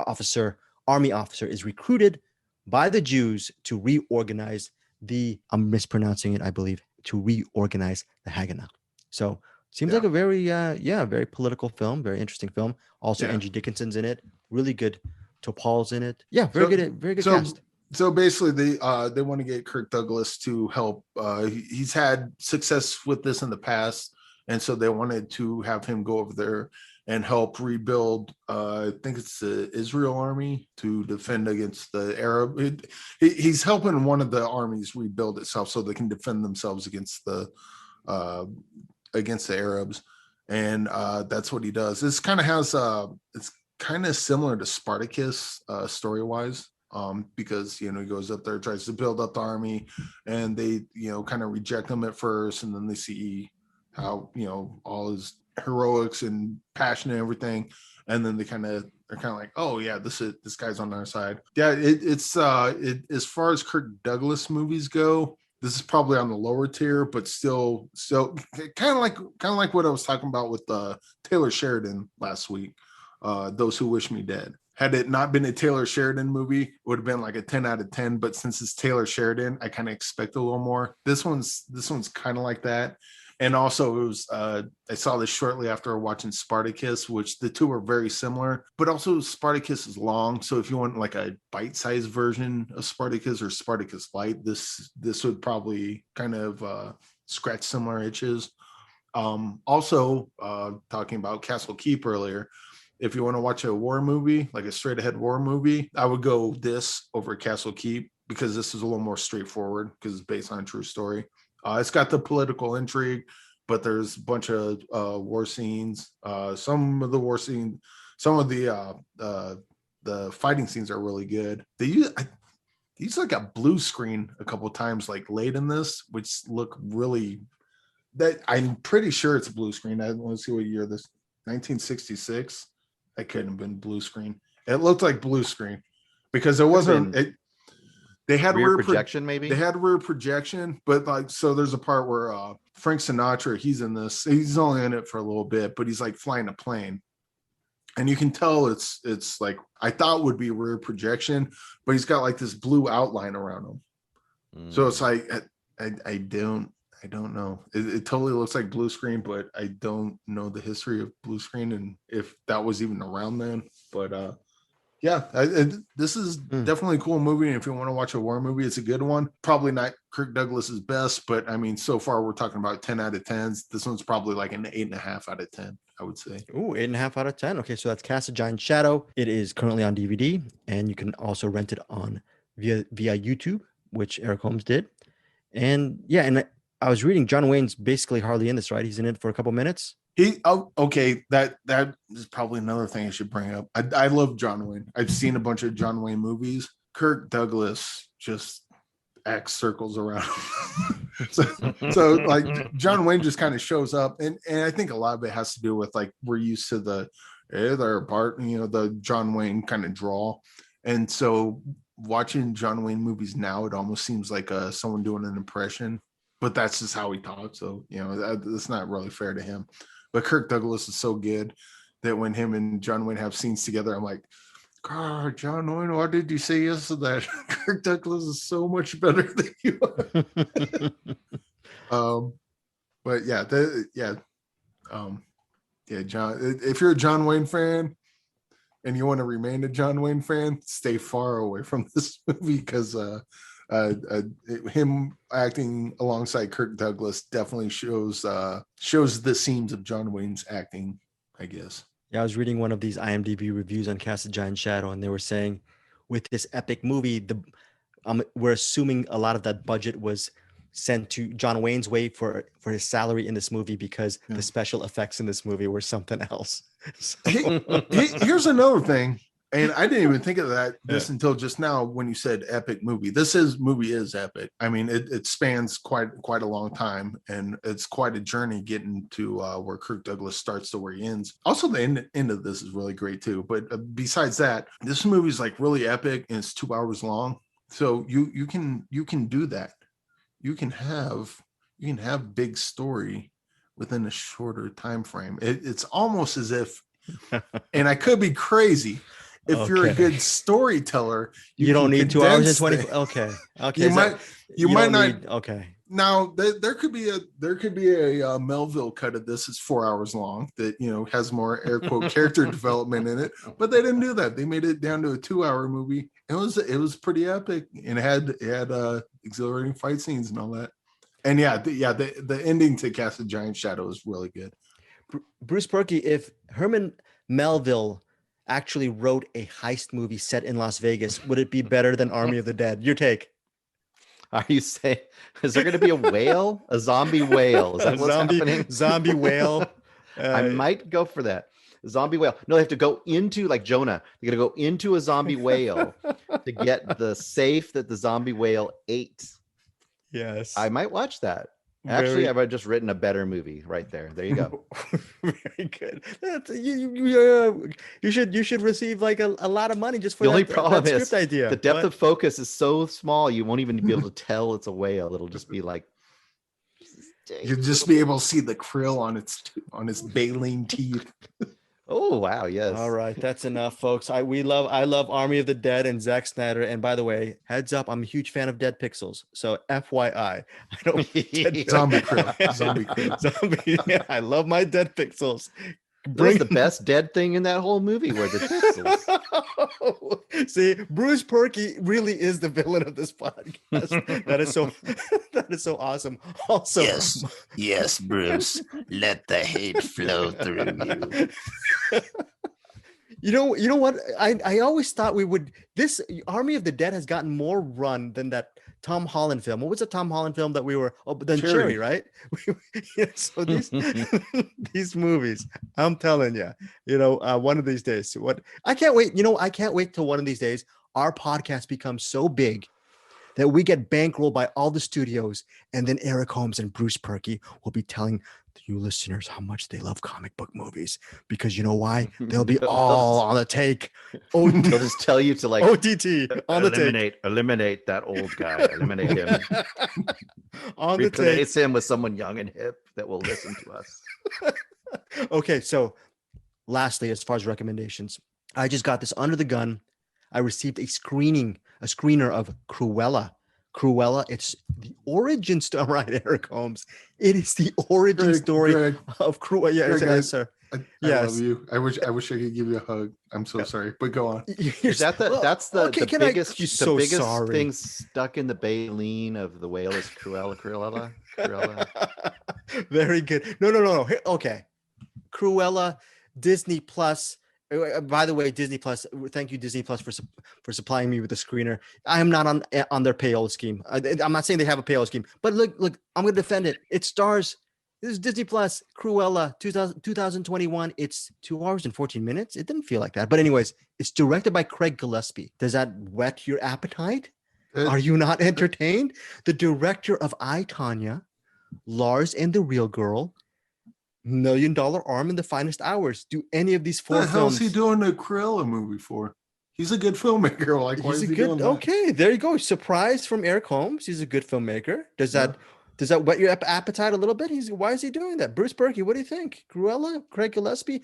Army officer is recruited by the Jews to reorganize I'm mispronouncing it, I believe, to reorganize the Haganah. So seems like a very, very political film, very interesting film. Also, Angie Dickinson's in it. Really good. Topol's in it. Yeah, very good cast. So basically, they want to get Kirk Douglas to help. He's had success with this in the past, and so they wanted to have him go over there and help rebuild. I think it's the Israel army to defend against the Arab. He's helping one of the armies rebuild itself so they can defend themselves against the Arabs, and that's what he does. This kind of has it's kind of similar to Spartacus story wise. because he goes up there, tries to build up the army, and they kind of reject him at first, and then they see how all his heroics and passion and everything, and then they're kind of like, oh yeah, this guy's on our side. Yeah, it's as far as Kirk Douglas movies go, this is probably on the lower tier, but still kind of like what I was talking about with Taylor Sheridan last week, Those Who Wish Me Dead. Had it not been a Taylor Sheridan movie, it would have been like a 10 out of 10. But since it's Taylor Sheridan, I kind of expect a little more. This one's kind of like that. And also, it was I saw this shortly after watching Spartacus, which the two are very similar. But also, Spartacus is long, so if you want like a bite-sized version of Spartacus or Spartacus Light, this would probably kind of scratch similar itches. Also, talking about CastleKeep earlier, if you want to watch a war movie, like a straight-ahead war movie, I would go this over CastleKeep because this is a little more straightforward because it's based on a true story. It's got the political intrigue, but there's a bunch of war scenes. Some of the fighting scenes are really good. They use like a blue screen a couple of times, like late in this, which look really. That I'm pretty sure it's a blue screen. I want to see what year this. 1966. That couldn't have been blue screen. It looked like blue screen because it wasn't. They had rear projection, maybe. They had rear projection, but like, so there's a part where Frank Sinatra, he's in this. He's only in it for a little bit, but he's like flying a plane, and you can tell it's like I thought would be rear projection, but he's got like this blue outline around him. So it's like I don't know. It totally looks like blue screen, but I don't know the history of blue screen and if that was even around then. But this is definitely a cool movie. And if you want to watch a war movie, it's a good one. Probably not Kirk Douglas's best, but I mean, so far we're talking about 10 out of 10s. This one's probably like an 8.5 out of 10, I would say. Ooh, 8.5 out of 10. Okay, so that's Cast a Giant Shadow. It is currently on DVD, and you can also rent it on via YouTube, which Eric Holmes did. And yeah, and I was reading John Wayne's basically hardly in this, right? He's in it for a couple minutes. Okay. That is probably another thing I should bring up. I love John Wayne. I've seen a bunch of John Wayne movies. Kirk Douglas just acts circles around him. so like John Wayne just kind of shows up, and I think a lot of it has to do with like we're used to the they're apart, the John Wayne kind of drawl, and so watching John Wayne movies now, it almost seems like someone doing an impression. But that's just how he talks. So, that's not really fair to him. But Kirk Douglas is so good that when him and John Wayne have scenes together, I'm like, God, John Wayne, what did you say yes to that? Kirk Douglas is so much better than you are. But John, if you're a John Wayne fan and you want to remain a John Wayne fan, stay far away from this movie because him acting alongside Kirk Douglas definitely shows the seams of John Wayne's acting, I guess. Yeah, I was reading one of these IMDb reviews on Cast a Giant Shadow, and they were saying with this epic movie, we're assuming a lot of that budget was sent to John Wayne's way for his salary in this movie because the special effects in this movie were something else. So. Here's another thing. And I didn't even think of this until just now when you said epic movie. Movie is epic. I mean, it spans quite a long time, and it's quite a journey getting to where Kirk Douglas starts to where he ends. Also, the end of this is really great too. But besides that, this movie is like really epic, and it's 2 hours long. So you can do that. You can have big story within a shorter time frame. It's almost as if, and I could be crazy. If you're a good storyteller, you don't need 2 hours and 20. Okay. You might not. Okay. Now there could be a Melville cut of this. It's 4 hours long that has more air quote character development in it, but they didn't do that. They made it down to a 2 hour movie. It was pretty epic, and it had exhilarating fight scenes and all that. And the ending to Cast a Giant Shadow is really good. Bruce Purkey, if Herman Melville actually wrote a heist movie set in Las Vegas, would it be better than Army of the Dead? Your take? Are you saying, is there going to be a whale? A zombie whale? Is that what's happening? Zombie whale? I might go for that. zombie whale. No, they have to go into, like Jonah. They got to go into a zombie whale to get the safe that the zombie whale ate. Yes. I might watch that. Actually, I've just written a better movie right there. There you go. Very good. You should receive like a lot of money just for the only that, problem that is script idea. The depth of focus is so small, you won't even be able to tell it's a whale. It'll just be like, you'll just be able to see the krill on its baleen teeth. Oh wow, yes. All right, that's enough, folks. I love Army of the Dead and Zack Snyder. And by the way, heads up, I'm a huge fan of Dead Pixels. So FYI, I don't zombie krill. Zombie. Yeah, I love my Dead Pixels. Bring the best dead thing in that whole movie were the pixels. See, Bruce Purkey really is the villain of this podcast. That is so awesome. Also, yes, Bruce, let the hate flow through you. You know what? I always thought this Army of the Dead has gotten more run than that Tom Holland film. What was the Tom Holland film that we were? Oh, but then Cherry, right? Yeah, so these movies, I'm telling you, one of these days. I can't wait. I can't wait till one of these days our podcast becomes so big that we get bankrolled by all the studios, and then Eric Holmes and Bruce Purkey will be telling you listeners how much they love comic book movies, because you know why? They'll be all on the take. Oh, they'll just tell you to like OTT on the take. Eliminate that old guy. Eliminate him. On the take. Replace him with someone young and hip that will listen to us. Okay, so lastly, as far as recommendations, I just got this under the gun. I received a screener of Cruella. It's the origin story, right, Eric Holmes? It is the origin story of Cruella. Yeah, Greg, sir. I love you. I wish I could give you a hug. I'm so sorry, but go on. Is that's the biggest sorry. thing stuck in the baleen of the whale is Cruella. Very good. No. Okay. Cruella, Disney Plus. By the way, Disney Plus, thank you, Disney Plus, for supplying me with a screener. I am not on their payola scheme. I'm not saying they have a payola scheme, but look, I'm going to defend it. It stars, this is Disney Plus, Cruella, 2021. It's 2 hours and 14 minutes. It didn't feel like that. But anyways, it's directed by Craig Gillespie. Does that whet your appetite? Are you not entertained? The director of I, Tonya, Lars and the Real Girl, $1 Million Arm, in the Finest Hours. Do any of these four films? What the hell's he doing a Cruella movie for? He's a good filmmaker. Like, why is he doing that? Okay, there you go. Surprise from Eric Holmes. He's a good filmmaker. Does that whet your appetite a little bit? Why is he doing that? Bruce Purkey, what do you think? Cruella, Craig Gillespie?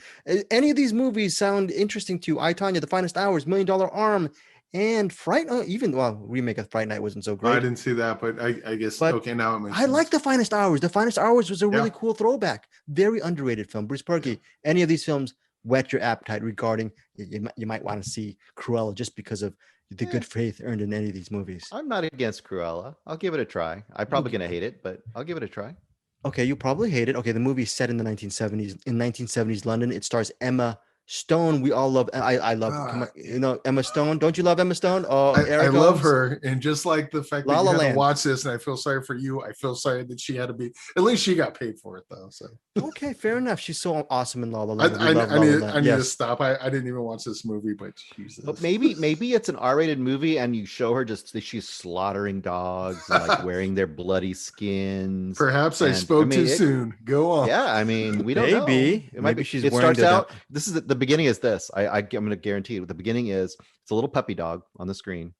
Any of these movies sound interesting to you? I, Tonya, The Finest Hours, $1 Million Arm, and Fright. Remake of Fright Night wasn't so great. I didn't see that, but I guess. Okay, now it makes sense. I like The Finest Hours. The Finest Hours was a really cool throwback. Very underrated film. Bruce Purkey. Any of these films whet your appetite regarding you might want to see Cruella just because of the good faith earned in any of these movies? I'm not against Cruella. I'll give it a try. I'm probably gonna hate it, but I'll give it a try. Okay, you probably hate it. Okay, the movie's set in the 1970s. In 1970s London, it stars Emma Stone. We all love. I love. Emma Stone. Don't you love Emma Stone? Oh, I love her, and just like the fact that you had to watch this, and I feel sorry for you. I feel sorry that she had to be. At least she got paid for it, though. So okay, fair enough. She's so awesome in La La Land. I need to stop. I didn't even watch this movie, but Jesus. But maybe it's an R-rated movie, and you show her just that she's slaughtering dogs and like wearing their bloody skins. Perhaps I spoke too soon. Go on. Yeah, I mean, we don't know. Maybe she's. It starts out. This is the beginning is this. I'm going to guarantee you. The beginning is it's a little puppy dog on the screen,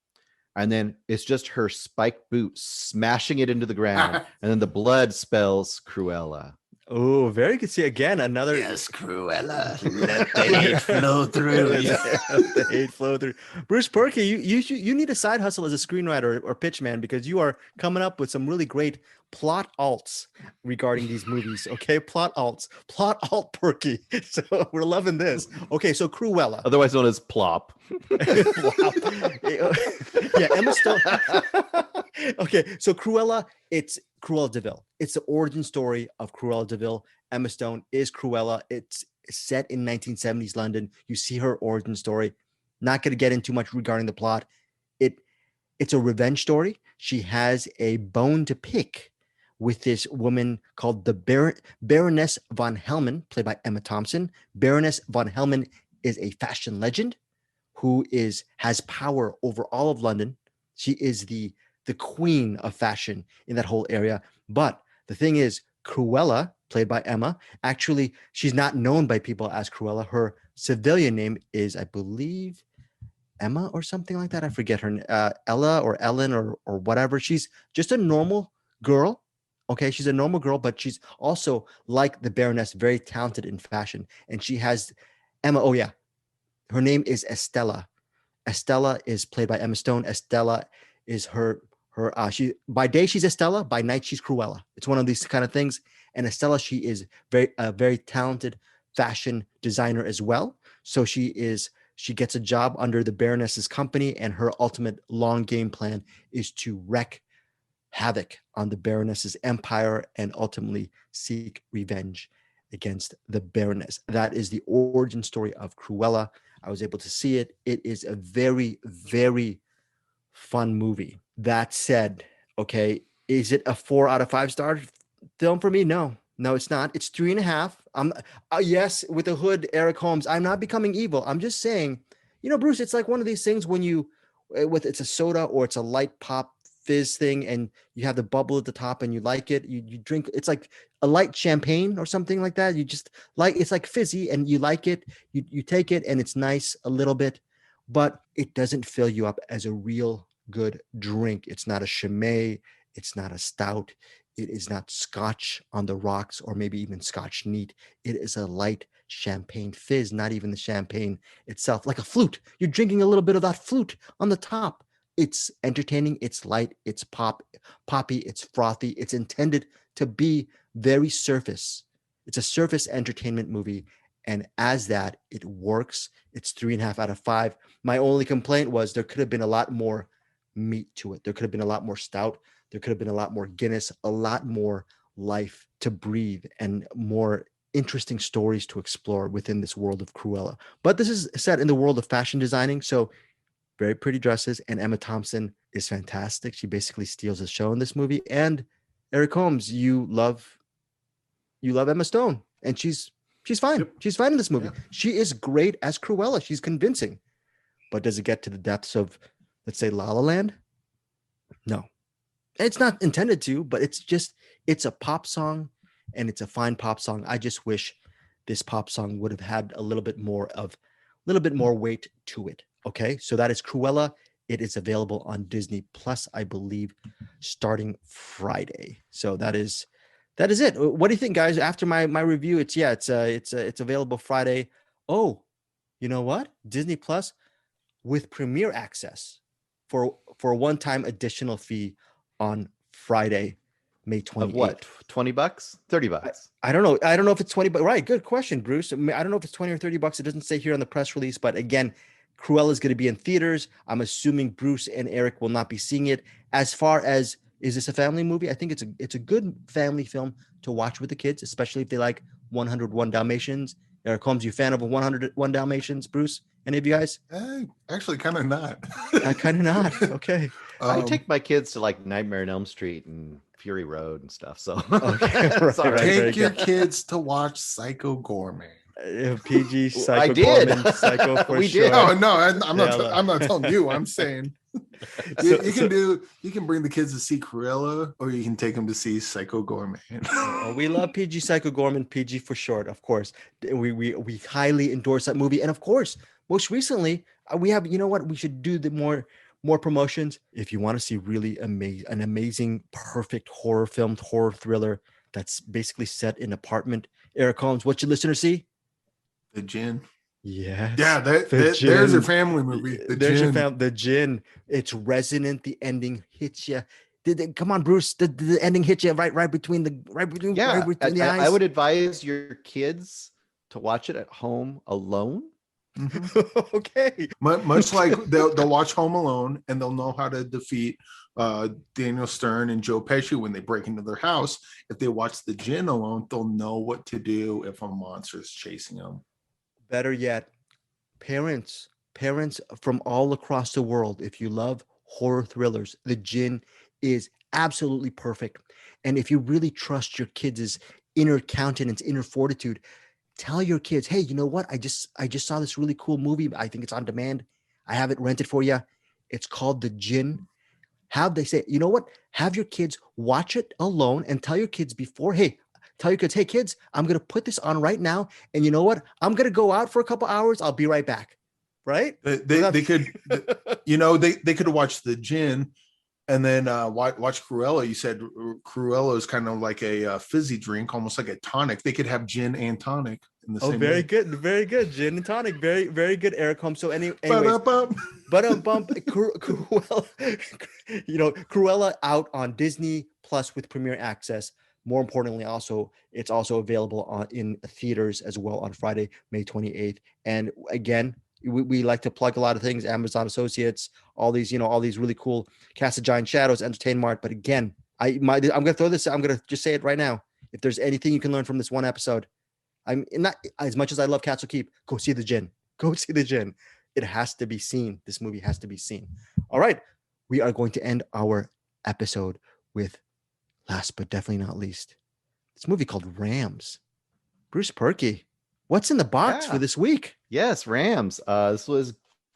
and then it's just her spiked boot smashing it into the ground, and then the blood spells Cruella. Oh, very good. See, again, another. Yes, Cruella. Let the hate flow through. The hate flow through. Bruce Purkey, you need a side hustle as a screenwriter or pitchman, because you are coming up with some really great plot alts regarding these movies. Okay, plot alt Purkey. So we're loving this. Okay, so Cruella, otherwise known as Plop. Yeah, Emma Stone. Okay, so Cruella, it's Cruella DeVille. It's the origin story of Cruella DeVille. Emma Stone is Cruella. It's set in 1970s London. You see her origin story. Not going to get into much regarding the plot. It's a revenge story. She has a bone to pick with this woman called the Baroness von Hellman, played by Emma Thompson. Baroness von Hellman is a fashion legend who has power over all of London. She is the queen of fashion in that whole area. But the thing is, Cruella, played by Emma, actually, she's not known by people as Cruella. Her civilian name is, I believe, Emma or something like that. I forget her, Ella or Ellen or whatever. She's just a normal girl. Okay, she's a normal girl, but she's also, like the Baroness, very talented in fashion. And she has Emma. Oh yeah, her name is Estella. Estella is played by Emma Stone. Estella is she by day she's Estella, by night she's Cruella. It's one of these kind of things. And Estella, she is very talented fashion designer as well. So she gets a job under the Baroness's company, and her ultimate long game plan is to wreak havoc on the Baroness's empire and ultimately seek revenge against the Baroness. That is the origin story of Cruella. I was able to see it. It is a very, very fun movie. That said, okay, is it a 4 out of 5 star film for me? No, it's not. It's 3.5. Yes, with the hood, Eric Holmes. I'm not becoming evil. I'm just saying, Bruce, it's like one of these things when it's a soda or it's a light pop fizz thing, and you have the bubble at the top and you like it. You drink. It's like a light champagne or something like that. You just like, it's like fizzy and you like it. You take it and it's nice a little bit, but it doesn't fill you up as a real good drink. It's not a Chimay. It's not a stout. It is not Scotch on the rocks or maybe even Scotch neat. It is a light champagne fizz, not even the champagne itself, like a flute. You're drinking a little bit of that flute on the top. It's entertaining. It's light. It's poppy. It's frothy. It's intended to be very surface. It's a surface entertainment movie. And as that, it works. It's 3.5 out of 5. My only complaint was there could have been a lot more meat to it. There could have been a lot more stout. There could have been a lot more Guinness, a lot more life to breathe, and more interesting stories to explore within this world of Cruella. But this is set in the world of fashion designing. So very pretty dresses, and Emma Thompson is fantastic. She basically steals the show in this movie. And Eric Holmes, you love Emma Stone, and she's fine. Yep. She's fine in this movie. Yeah. She is great as Cruella. She's convincing. But does it get to the depths of, let's say, La La Land? No. It's not intended to, but it's a pop song, and it's a fine pop song. I just wish this pop song would have had a little bit more weight to it. Okay, so that is Cruella. It is available on Disney Plus, I believe, starting Friday. So that is it. What do you think, guys? After my review, it's available Friday. Oh, you know what? Disney Plus with premiere access for a one-time additional fee on Friday, May 28th. Of what? $20? $30? I don't know. I don't know if it's 20, but right. Good question, Bruce. I don't know if it's 20 or $30. It doesn't say here on the press release, but again, Cruella is going to be in theaters. I'm assuming Bruce and Eric will not be seeing it. As far as, is this a family movie? I think it's a good family film to watch with the kids, especially if they like 101 Dalmatians. Eric Holmes, you a fan of 101 Dalmatians, Bruce? Any of you guys? Actually, kind of not. Kind of not. Okay. I take my kids to like Nightmare on Elm Street and Fury Road and stuff. So okay, right, take your kids to watch Psycho Gourmet. PG Psycho Gorman, Psycho for we sure. did. No, I'm not telling you. I'm saying you can bring the kids to see Cruella, or you can take them to see Psycho Gourmet. We love PG Psycho Gorman, PG for short, of course. We highly endorse that movie, and of course, most recently we have. You know what? We should do the more promotions. If you want to see really an amazing, perfect horror thriller that's basically set in an apartment, Eric Holmes, what should listeners see? The Djinn. Yes. Yeah, there's your family movie. The Djinn. It's resonant. The ending hits you. Come on, Bruce. The ending hits you right between the eyes. I would advise your kids to watch it at home alone. Mm-hmm. Okay. Much like they'll watch Home Alone, and they'll know how to defeat Daniel Stern and Joe Pesci when they break into their house. If they watch The Djinn alone, they'll know what to do if a monster is chasing them. Better yet, parents from all across the world, if you love horror thrillers, The Djinn is absolutely perfect. And if you really trust your kids' inner countenance, inner fortitude, tell your kids, hey, you know what? I just saw this really cool movie. I think it's on demand. I have it rented for you. It's called The Djinn. Have they say, you know what? Have your kids watch it alone and tell your kids before, hey, tell your kids, hey kids, I'm gonna put this on right now. And you know what? I'm gonna go out for a couple hours. I'll be right back. Right? They could, you know, they could have watched The Djinn and then watch Cruella. You said Cruella is kind of like a fizzy drink, almost like a tonic. They could have gin and tonic in the same. Very good, very good. Gin and tonic, very, very good, Eric Holmes. So anyways, Cruella, you know, Cruella out on Disney Plus with Premiere Access. More importantly, also it's also available in theaters as well on Friday, May 28th. And again, we like to plug a lot of things, Amazon Associates, all these really cool Cast of Giant Shadows, Entertainment. But again, I'm gonna throw this. I'm gonna just say it right now. If there's anything you can learn from this one episode, I'm not as much as I love CastleKeep. Go see The Djinn. Go see The Djinn. It has to be seen. This movie has to be seen. All right, we are going to end our episode with, last but definitely not least, this movie called Rams. Bruce Purkey, what's in the box for this week? Yes, Rams. This was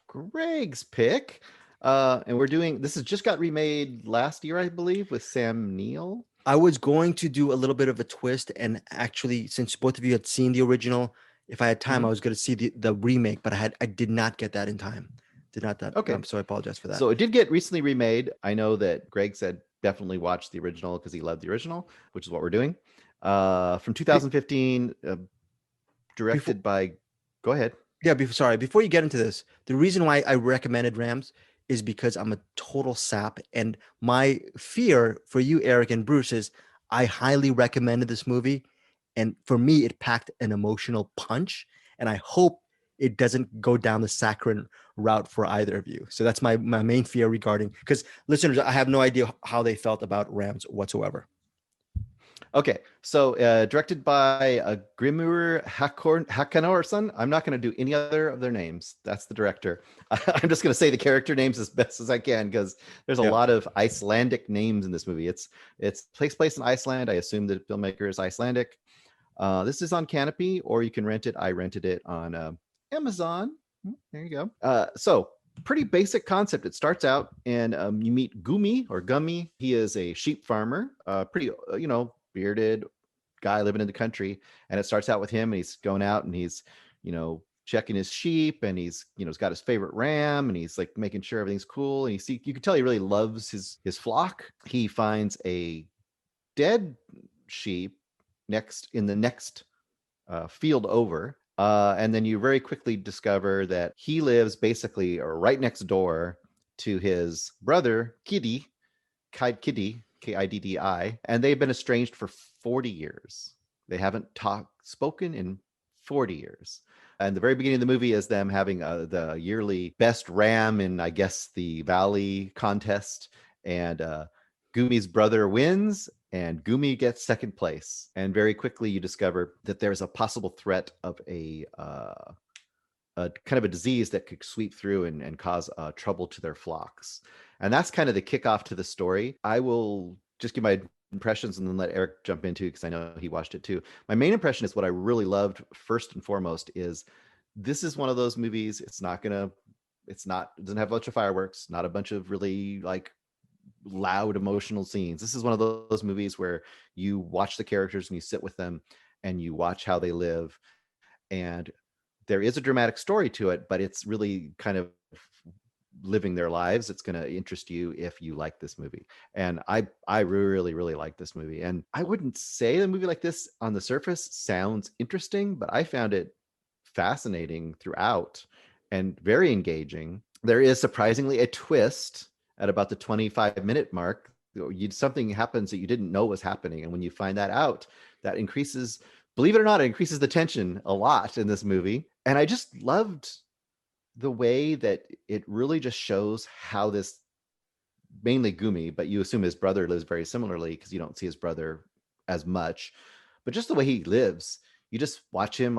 Greg's pick. And we're doing, this has just got remade last year, I believe, with Sam Neill. I was going to do a little bit of a twist, and actually, since both of you had seen the original, if I had time, I was going to see the remake, but I did not get that in time. Okay. So I apologize for that. So it did get recently remade. I know that Greg said definitely watch the original because he loved the original, which is what we're doing. From 2015, directed by. Go ahead. Yeah, before you get into this, the reason why I recommended Rams is because I'm a total sap, and my fear for you, Eric and Bruce, is I highly recommended this movie, and for me, it packed an emotional punch, and I hope it doesn't go down the saccharine route for either of you. So that's my main fear regarding, because listeners, I have no idea how they felt about Rams whatsoever. Okay, so directed by Grimur Hakanorsson. I'm not going to do any other of their names. That's the director. I'm just going to say the character names as best as I can because there's a lot of Icelandic names in this movie. It takes place in Iceland. I assume the filmmaker is Icelandic. This is on Canopy, or you can rent it. I rented it on Amazon. There you go. So pretty basic concept. It starts out and you meet Gummy. He is a sheep farmer. Pretty, bearded guy living in the country, and it starts out with him, and he's going out and he's checking his sheep, and he's he's got his favorite ram, and he's like making sure everything's cool, and you can tell he really loves his flock. He finds a dead sheep in the next field over, and then you very quickly discover that he lives basically right next door to his brother Kiddy, Kiddi, and they've been estranged for 40 years. They haven't spoken in 40 years. And the very beginning of the movie is them having the yearly best ram in, I guess, the Valley contest. And Gumi's brother wins, and Gumi gets second place. And very quickly you discover that there's a possible threat of a kind of a disease that could sweep through and cause trouble to their flocks. And that's kind of the kickoff to the story. I will just give my impressions and then let Eric jump into, because I know he watched it too. My main impression is what I really loved first and foremost is this is one of those movies. It doesn't have a bunch of fireworks, not a bunch of really like loud emotional scenes. This is one of those movies where you watch the characters and you sit with them and you watch how they live. And there is a dramatic story to it, but it's really kind of living their lives. It's going to interest you if you like this movie. And I really, really like this movie. And I wouldn't say a movie like this on the surface sounds interesting, but I found it fascinating throughout and very engaging. There is surprisingly a twist at about the 25-minute mark. Something happens that you didn't know was happening. And when you find that out, that increases, believe it or not, it increases the tension a lot in this movie. And I just loved the way that it really just shows how this, mainly Gumi, but you assume his brother lives very similarly because you don't see his brother as much, but just the way he lives, you just watch him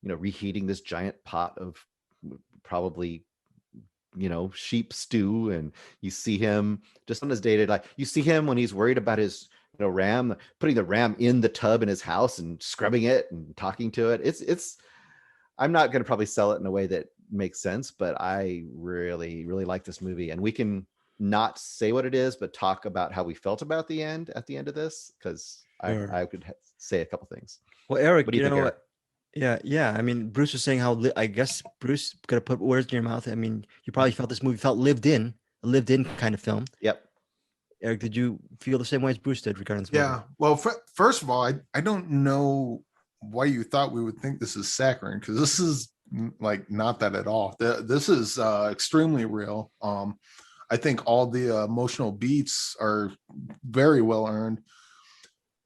reheating this giant pot of probably sheep stew, and you see him just on his day-to-day life. You see him when he's worried about his ram, putting the ram in the tub in his house and scrubbing it and talking to it. It's I'm not going to probably sell it in a way that makes sense, but I really, really like this movie. And we can not say what it is, but talk about how we felt about the end at the end of this, because I could say a couple things. Well, Eric, what do you think, Eric? Yeah. I mean, Bruce was saying how I guess Bruce could have put words in your mouth. I mean, you probably felt this movie felt lived in, a lived in kind of film. Yep. Eric, did you feel the same way as Bruce did regarding this movie? Yeah. Well, first of all, I don't know why you thought we would think this is saccharine, because this is like not that at all. This is extremely real. I think all the emotional beats are very well earned.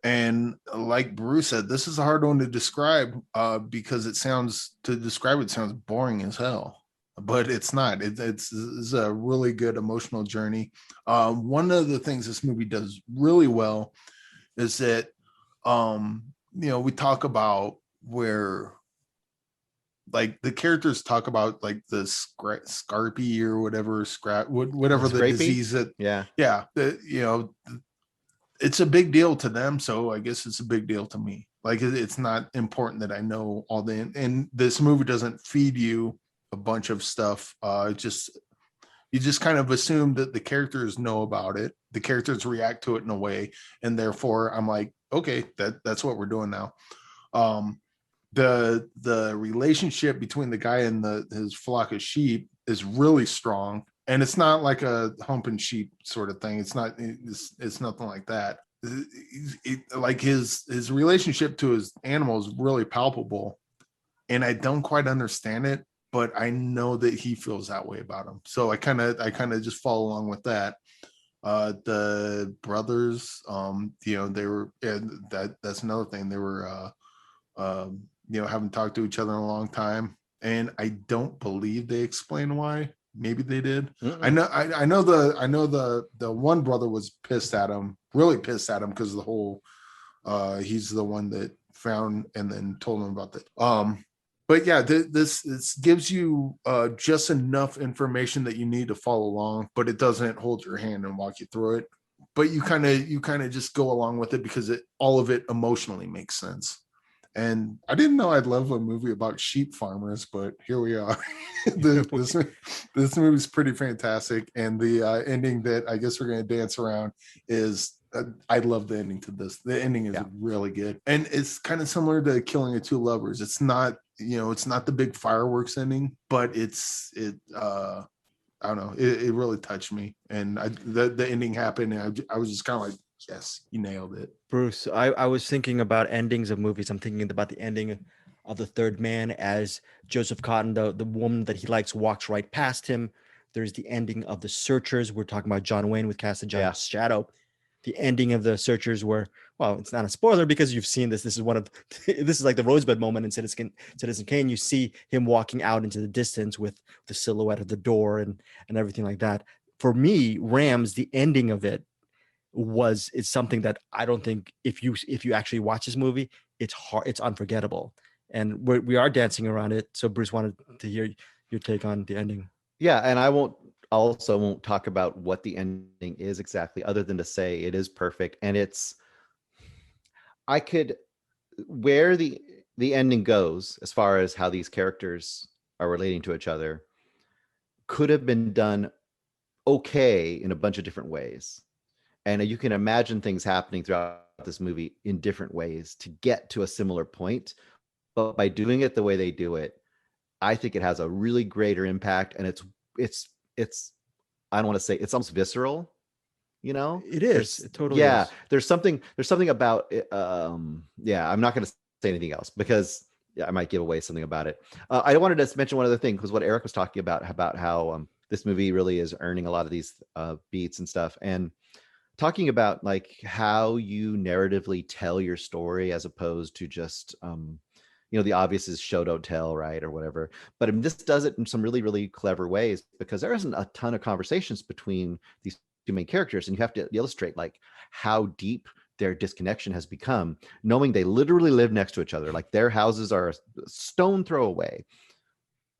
And like Bruce said, this is a hard one to describe because it sounds boring as hell, but it's not. It's a really good emotional journey. One of the things this movie does really well is that, we talk about where like the characters talk about like the scarpy or whatever, whatever the disease that, it's a big deal to them, so I guess it's a big deal to me. Like, it's not important that I know all and this movie doesn't feed you a bunch of stuff. You just kind of assume that the characters know about it, the characters react to it in a way, and therefore I'm like, okay, that's what we're doing now. The relationship between the guy and his flock of sheep is really strong. And it's not like a humping sheep sort of thing. It's nothing like that. Like his relationship to his animal is really palpable. And I don't quite understand it, but I know that he feels that way about him. So I kind of just follow along with that. The brothers, they were, that's another thing. They were, haven't talked to each other in a long time. And I don't believe they explain why. Maybe they did. Mm-mm. I know the one brother was really pissed at him because the whole he's the one that found and then told him about that. But yeah, this gives you just enough information that you need to follow along, but it doesn't hold your hand and walk you through it. But you kind of just go along with it because all of it emotionally makes sense. And I didn't know I'd love a movie about sheep farmers, but here we are. This movie's pretty fantastic. And the ending that I guess we're going to dance around is, I love the ending to this. The ending is really good. And it's kind of similar to Killing of Two Lovers. It's not, it's not the big fireworks ending, but I don't know. It really touched me. And the ending happened and I was just kind of like, yes, you nailed it. Bruce, I was thinking about endings of movies. I'm thinking about the ending of The Third Man as Joseph Cotton, the woman that he likes, walks right past him. There's the ending of The Searchers. We're talking about John Wayne with Cast of Giant's Shadow. The ending of The Searchers where, well, it's not a spoiler because you've seen this. This is this is like the Rosebud moment in Citizen Kane. You see him walking out into the distance with the silhouette of the door and everything like that. For me, Rams, the ending of it, it's something that I don't think if you actually watch this movie, it's unforgettable, and we are dancing around it. So Bruce wanted to hear your take on the ending. Yeah, and I won't talk about what the ending is exactly, other than to say it is perfect, and where the ending goes as far as how these characters are relating to each other could have been done okay in a bunch of different ways. And you can imagine things happening throughout this movie in different ways to get to a similar point. But by doing it the way they do it, I think it has a really greater impact. And it's I don't want to say it's almost visceral, It is. It totally is. There's something about it. I'm not going to say anything else because I might give away something about it. I wanted to mention one other thing, because what Eric was talking about how this movie really is earning a lot of these beats and stuff. And talking about like how you narratively tell your story as opposed to just, the obvious is show, don't tell, right? Or whatever. But this does it in some really, really clever ways, because there isn't a ton of conversations between these two main characters. And you have to illustrate like how deep their disconnection has become, knowing they literally live next to each other. Like their houses are a stone throw away.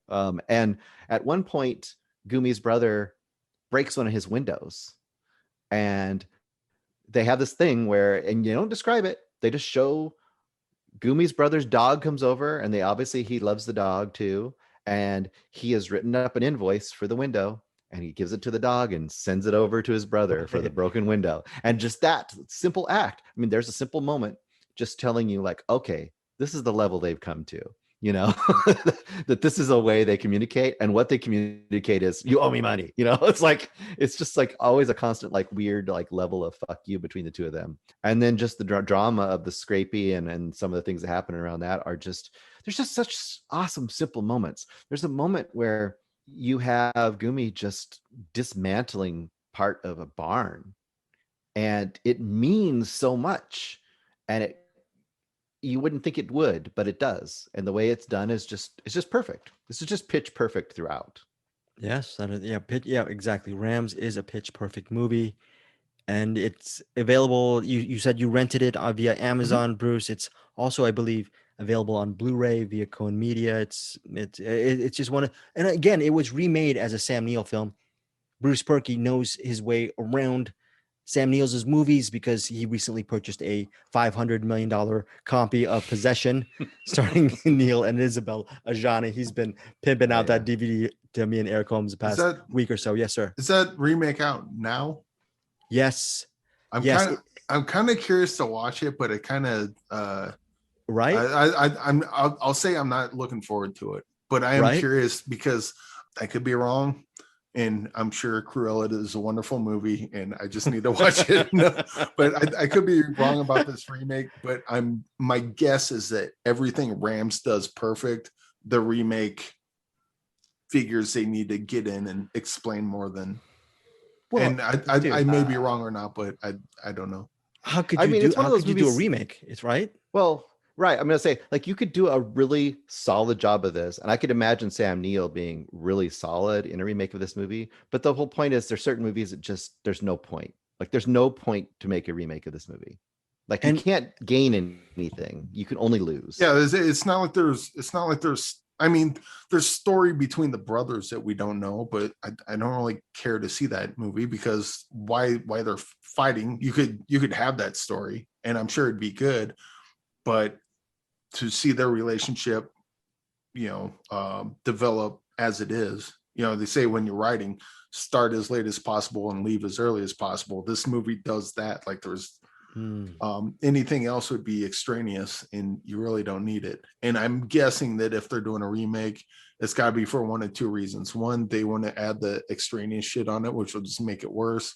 And at one point, Gumi's brother breaks one of his windows, and they have this thing where, and you don't describe it, they just show Gumi's brother's dog comes over, and he loves the dog too, and he has written up an invoice for the window, and he gives it to the dog and sends it over to his brother for the broken window. And just that simple act, I mean, there's a simple moment just telling you, like, okay, this is the level they've come to, that this is a way they communicate, and what they communicate is, you owe me money. It's just like always a constant, like, weird, like, level of fuck you between the two of them. And then just the drama of the scrapey and some of the things that happen around that are just, there's just such awesome, simple moments. There's a moment where you have Gumi just dismantling part of a barn, and it means so much, and you wouldn't think it would, but it does. And the way it's done is it's just perfect. This is just pitch perfect throughout. Yes, exactly. Rams is a pitch perfect movie, and it's available. You said you rented it via Amazon, Bruce. It's also, I believe, available on Blu-ray via Cohen Media. It's just one of, and again, it was remade as a Sam Neill film. Bruce Purkey knows his way around Sam Neill's movies because he recently purchased a $500 million copy of Possession, starring Neil and Isabel Ajani. He's been pimping out that DVD to me and Eric Holmes the past week or so. Yes, sir. Is that remake out now? Yes. I'm kind of curious to watch it, but it kind of right. I'll say I'm not looking forward to it, but I am curious because I could be wrong. And I'm sure Cruella is a wonderful movie, and I just need to watch it. But I could be wrong about this remake. But my guess is that everything Rams does perfect. The remake figures they need to get in and explain more than. Well, and I may be wrong or not, but I don't know. How could you it's one of those movies, do a remake? It's right. Well. Right. I'm going to say, like, you could do a really solid job of this. And I could imagine Sam Neill being really solid in a remake of this movie. But the whole point is there's certain movies that just, there's no point. Like, there's no point to make a remake of this movie. Like, you can't gain anything. You can only lose. Yeah. It's not like there's, I mean, there's story between the brothers that we don't know, but I don't really care to see that movie because why they're fighting. You could have that story and I'm sure it'd be good, but to see their relationship, develop as it is, they say when you're writing, start as late as possible and leave as early as possible. This movie does that. Like there's anything else would be extraneous and you really don't need it. And I'm guessing that if they're doing a remake, it's got to be for one of two reasons. One, they want to add the extraneous shit on it, which will just make it worse.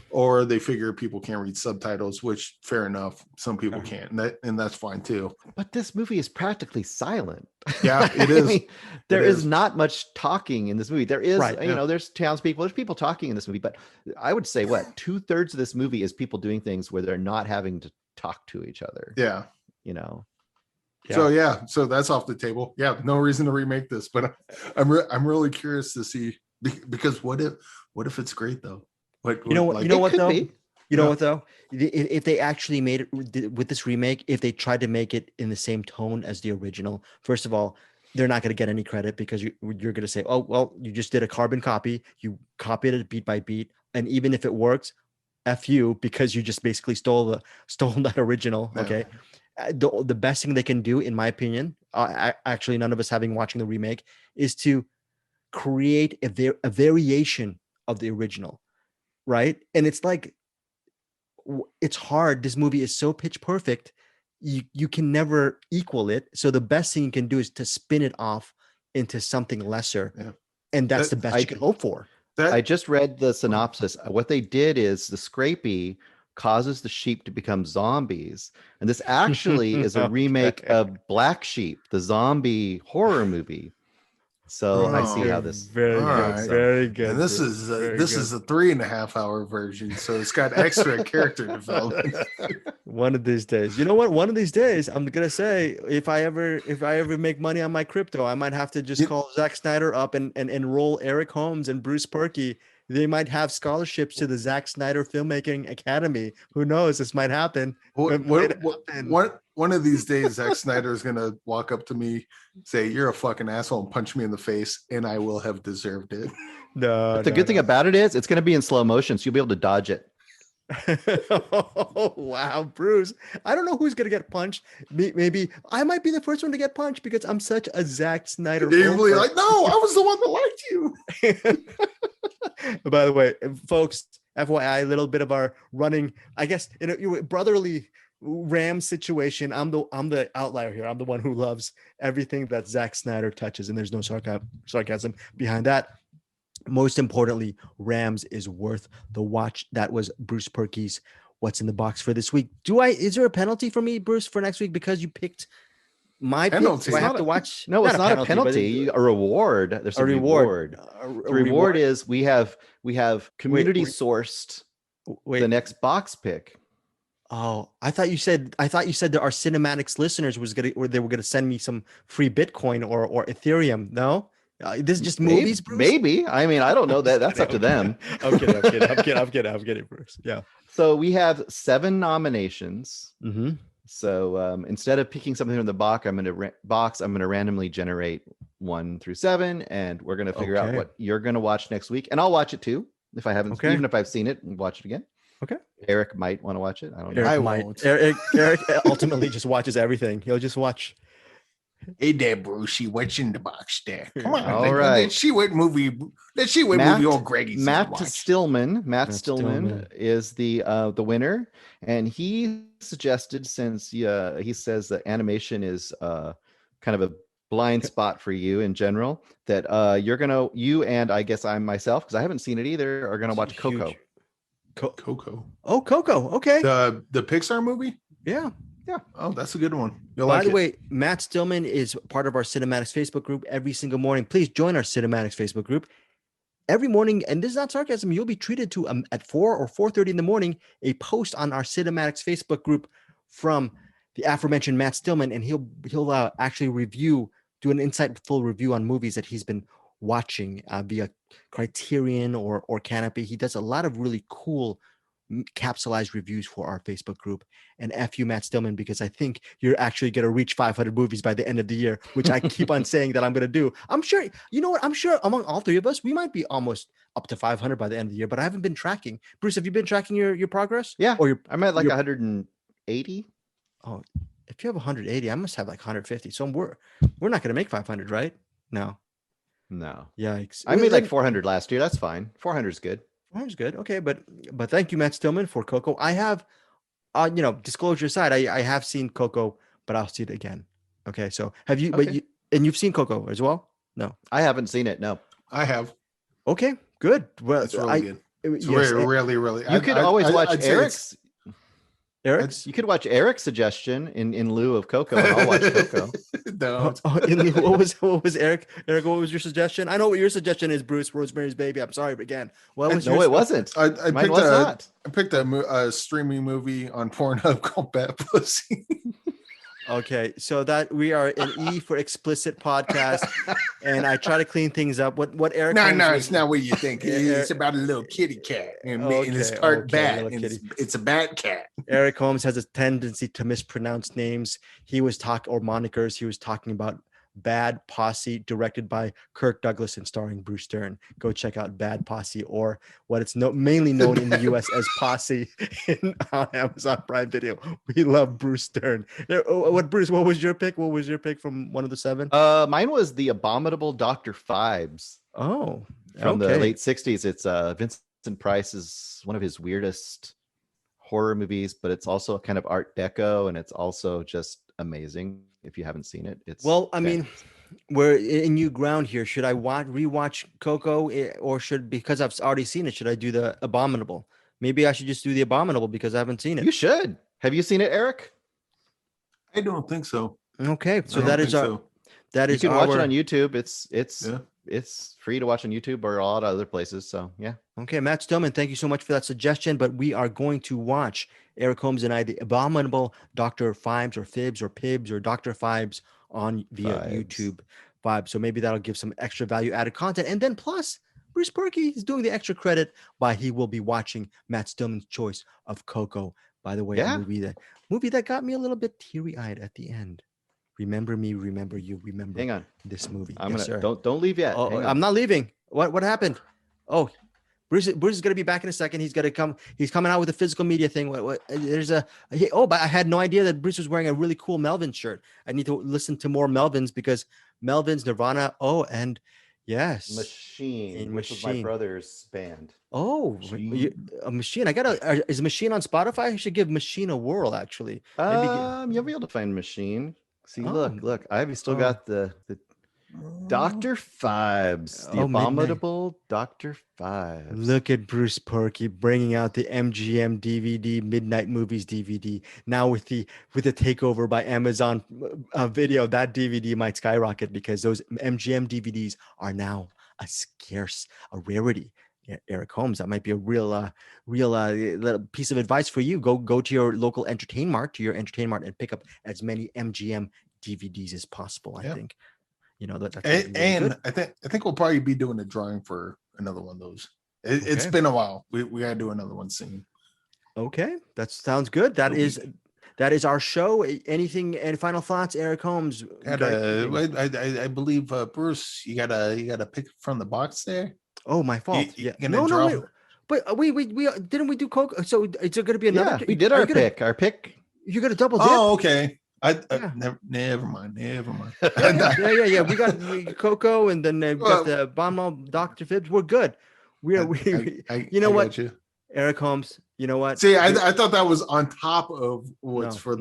Or they figure people can't read subtitles, which fair enough. Some people can't. And that's fine too. But this movie is practically silent. Yeah, it is. I mean, there is not much talking in this movie. There is, there's townspeople, there's people talking in this movie, but I would say 2/3 of this movie is people doing things where they're not having to talk to each other. Yeah. Yeah. So that's off the table. Yeah, no reason to remake this, but I'm really curious to see because what if it's great though? What though? If they actually made it with this remake, if they tried to make it in the same tone as the original, first of all, they're not going to get any credit because you're going to say, oh, well, you just did a carbon copy. You copied it beat by beat. And even if it works, F you, because you just basically stole that original. Yeah. Okay. The best thing they can do, in my opinion, actually none of us having watching the remake, is to create a variation of the original, right? And it's like, it's hard. This movie is so pitch perfect. You can never equal it. So the best thing you can do is to spin it off into something lesser. Yeah. And that's the best you can hope for. I just read the synopsis. What they did is the scrapey causes the sheep to become zombies. And this actually is a remake of Black Sheep, the zombie horror movie. So I see how this very good. And this is a 3.5 hour version, so it's got extra character development. One of these days, you know what? One of these days, I'm gonna say if I ever make money on my crypto, I might have to just call Zack Snyder up and enroll Eric Holmes and Bruce Purkey. They might have scholarships to the Zack Snyder Filmmaking Academy. Who knows? This might happen. One one of these days, Zack Snyder is gonna walk up to me, say, "You're a fucking asshole," and punch me in the face, and I will have deserved it. No, the good thing about it is it's going to be in slow motion, so you'll be able to dodge it. Oh, wow, Bruce. I don't know who's gonna get punched. Maybe I might be the first one to get punched because I'm such a Zack Snyder. You're like, no, I was the one that liked you. By the way, folks, FYI, a little bit of our running, I guess, in a brotherly Rams situation. I'm the outlier here. I'm the one who loves everything that Zack Snyder touches, and there's no sarcasm behind that. Most importantly, Rams is worth the watch. That was Bruce Purkey's What's in the Box for this week. Is there a penalty for me, Bruce, for next week because you picked my penalty? Pick? Do I have to watch? No, it's not a penalty. A reward. There's a reward. The reward is we have community sourced the next box pick. Oh, I thought you said that our Cinematics listeners they were gonna send me some free Bitcoin or Ethereum. No. This is just movies, Bruce? Maybe. I mean, I don't know that. That's up to them. I'm kidding, Bruce. Yeah. So we have 7 nominations. Mm-hmm. So instead of picking something from the box, I'm going to randomly generate 1 through 7, and we're going to figure out what you're going to watch next week, and I'll watch it too if I haven't. Even if I've seen it, watch it again. Okay. Eric might want to watch it. I don't know. I won't. Eric ultimately just watches everything. He'll just watch. Hey there, Brucey. What's in the box there? Come on. All right. Let's see what movie old Greggy Matt Stillman is the winner, and he suggested, since he says that animation is kind of a blind spot for you in general, that you and I guess I'm myself, because I haven't seen it either, are gonna watch Coco. Coco. Oh, Coco. Okay. The Pixar movie? Yeah. Yeah. Oh, that's a good one. By the way, Matt Stillman is part of our Cinematics Facebook group every single morning. Please join our Cinematics Facebook group every morning. And this is not sarcasm. You'll be treated to at 4 or 4:30 in the morning, a post on our Cinematics Facebook group from the aforementioned Matt Stillman. And he'll actually do an insightful review on movies that he's been watching via Criterion or Canopy. He does a lot of really cool capsulized reviews for our Facebook group. And F you, Matt Stillman, because I think you're actually going to reach 500 movies by the end of the year, which I keep on saying that I'm going to do. I'm sure, you know what? I'm sure among all 3 of us, we might be almost up to 500 by the end of the year, but I haven't been tracking. Bruce, have you been tracking your progress? Yeah. I'm at like 180. Oh, if you have 180, I must have like 150. So we're not going to make 500, right? No. Yikes. I made like 400 last year. That's fine. 400 is good. 400 is good. Okay. But thank you, Matt Stillman, for Coco. I have, disclosure aside, I have seen Coco, but I'll see it again. Okay. So have you, okay. And you've seen Coco as well? No, I haven't seen it. No, I have. Okay, good. Well, it's really good. It's yes, really. You could always watch Eric's. Eric's? You could watch Eric's suggestion in lieu of Coco, and I'll watch Coco. No. What was Eric? Eric, what was your suggestion? I know what your suggestion is, Bruce. Rosemary's Baby. I'm sorry, but again, what was it wasn't. I picked a streaming movie on Pornhub called Bat Pussy. Okay, so that we are an E for explicit podcast, and I try to clean things up. What Eric? No, it's not what you think. It's about a little kitty cat, and it's part bat. It's a bat cat. Eric Holmes has a tendency to mispronounce names. He was monikers. He was talking about Bad Posse, directed by Kirk Douglas and starring Bruce Dern. Go check out Bad Posse, or what it's mainly known in the U.S. as Posse on Amazon Prime Video. We love Bruce Dern. Bruce? What was your pick? What was your pick from one of the 7? Mine was The Abominable Dr. Phibes. Oh, from the late 60s. It's Vincent Price's one of his weirdest horror movies, but it's also kind of Art Deco, and it's also just amazing. If you haven't seen it, I mean, we're in new ground here. Should I rewatch Coco, or because I've already seen it, should I do The Abominable? Maybe I should just do The Abominable because I haven't seen it. You should. Have you seen it, Eric? I don't think so. Okay, so that is our. You can watch it on YouTube. It's free to watch on YouTube or a lot of other places. So yeah. Okay, Matt Stillman, thank you so much for that suggestion. But we are going to watch, Eric Holmes and I, The Abominable Dr. Phibes or Fibs or Pibs or Dr. Phibes via YouTube Vibe. So maybe that'll give some extra value added content. And then plus, Bruce Purkey is doing the extra credit by he will be watching Matt Stillman's choice of Coco By the way, a movie that got me a little bit teary-eyed at the end. Remember me, remember you, remember. Hang on. This movie. Don't leave yet. Oh, I'm not leaving. What happened? Oh, Bruce is gonna be back in a second. He's gonna come. He's coming out with a physical media thing. But I had no idea that Bruce was wearing a really cool Melvin shirt. I need to listen to more Melvins because Melvins, Nirvana. Oh, and yes, Machine, which was my brother's band. Oh, a Machine. Is Machine on Spotify? I should give Machine a whirl. Actually, you'll be able to find Machine. See, look, I've still got the Dr. Fibes, the abominable Dr. Fibes. Look at Bruce Purkey bringing out the MGM DVD, Midnight Movies DVD. Now with the takeover by Amazon Video, that DVD might skyrocket because those MGM DVDs are now a rarity. Eric Holmes, that might be a real piece of advice for you. Go to your local Entertain Mart, and pick up as many MGM DVDs as possible. I think. That's and I think we'll probably be doing a drawing for another one of those. It's been a while. We gotta do another one soon. Okay, that sounds good. That is our show. Any final thoughts, Eric Holmes? I believe Bruce, you gotta pick from the box there. Oh, my fault. No. But we didn't we do Coco? So it's going to be another. Yeah, we did our pick. Our pick. You're going to double dip. Oh, okay. Never mind. Yeah. We got Coco, and then we got the Bombal Dr. Phibbs. We're good. You know what? Eric Holmes, you know what? See, I thought that was on top of what's in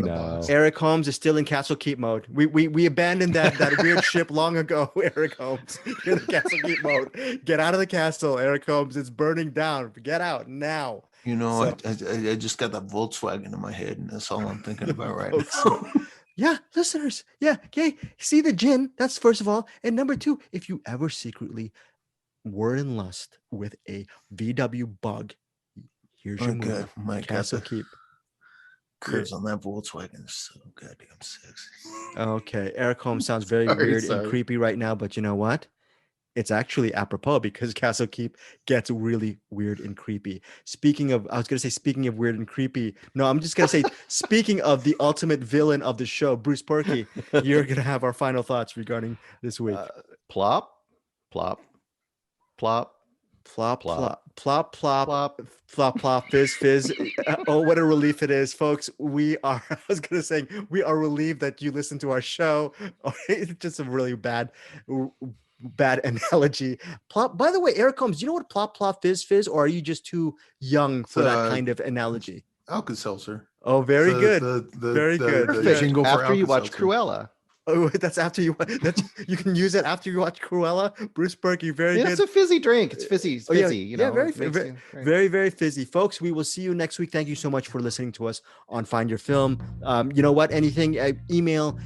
the box. Eric Holmes is still in CastleKeep mode. We abandoned that weird ship long ago. Eric Holmes, you're in the CastleKeep mode. Get out of the castle, Eric Holmes. It's burning down. Get out now. I just got that Volkswagen in my head, and that's all I'm thinking about right now. Yeah, listeners. Yeah, okay. See the gin. That's first of all. And number two, if you ever secretly were in lust with a VW bug, here's your movie. My CastleKeep. Curves on that Volkswagen is so goddamn sexy. Okay, Eric Holmes sounds very weird and creepy right now, but you know what? It's actually apropos because CastleKeep gets really weird and creepy. Speaking of weird and creepy. No, I'm just going to say, speaking of the ultimate villain of the show, Bruce Purkey, you're going to have our final thoughts regarding this week. Plop, plop, plop, plop, plop, plop, plop, plop, plop, fizz, fizz. Oh, what a relief it is, folks. We are relieved that you listen to our show. It's just a really bad analogy. Plop. By the way, Eric Holmes, do you know what plop, plop, fizz, fizz, or are you just too young for that kind of analogy? Alka-Seltzer. Oh, very good. Very good. The jingle for after you watch Cruella. Oh, that's after you. You can use it after you watch Cruella. Bruce Purkey, very good. It's a fizzy drink. It's fizzy. It's fizzy. Very, very fizzy, folks. We will see you next week. Thank you so much for listening to us on Find Your Film. You know what? Anything? Email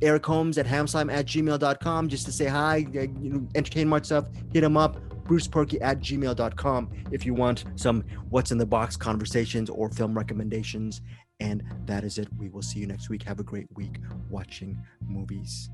Eric Holmes at hamslime@gmail.com just to say hi. Entertain Mart stuff. Hit him up. Bruce Purkey at gmail.com if you want some what's in the box conversations or film recommendations. And that is it. We will see you next week. Have a great week watching movies.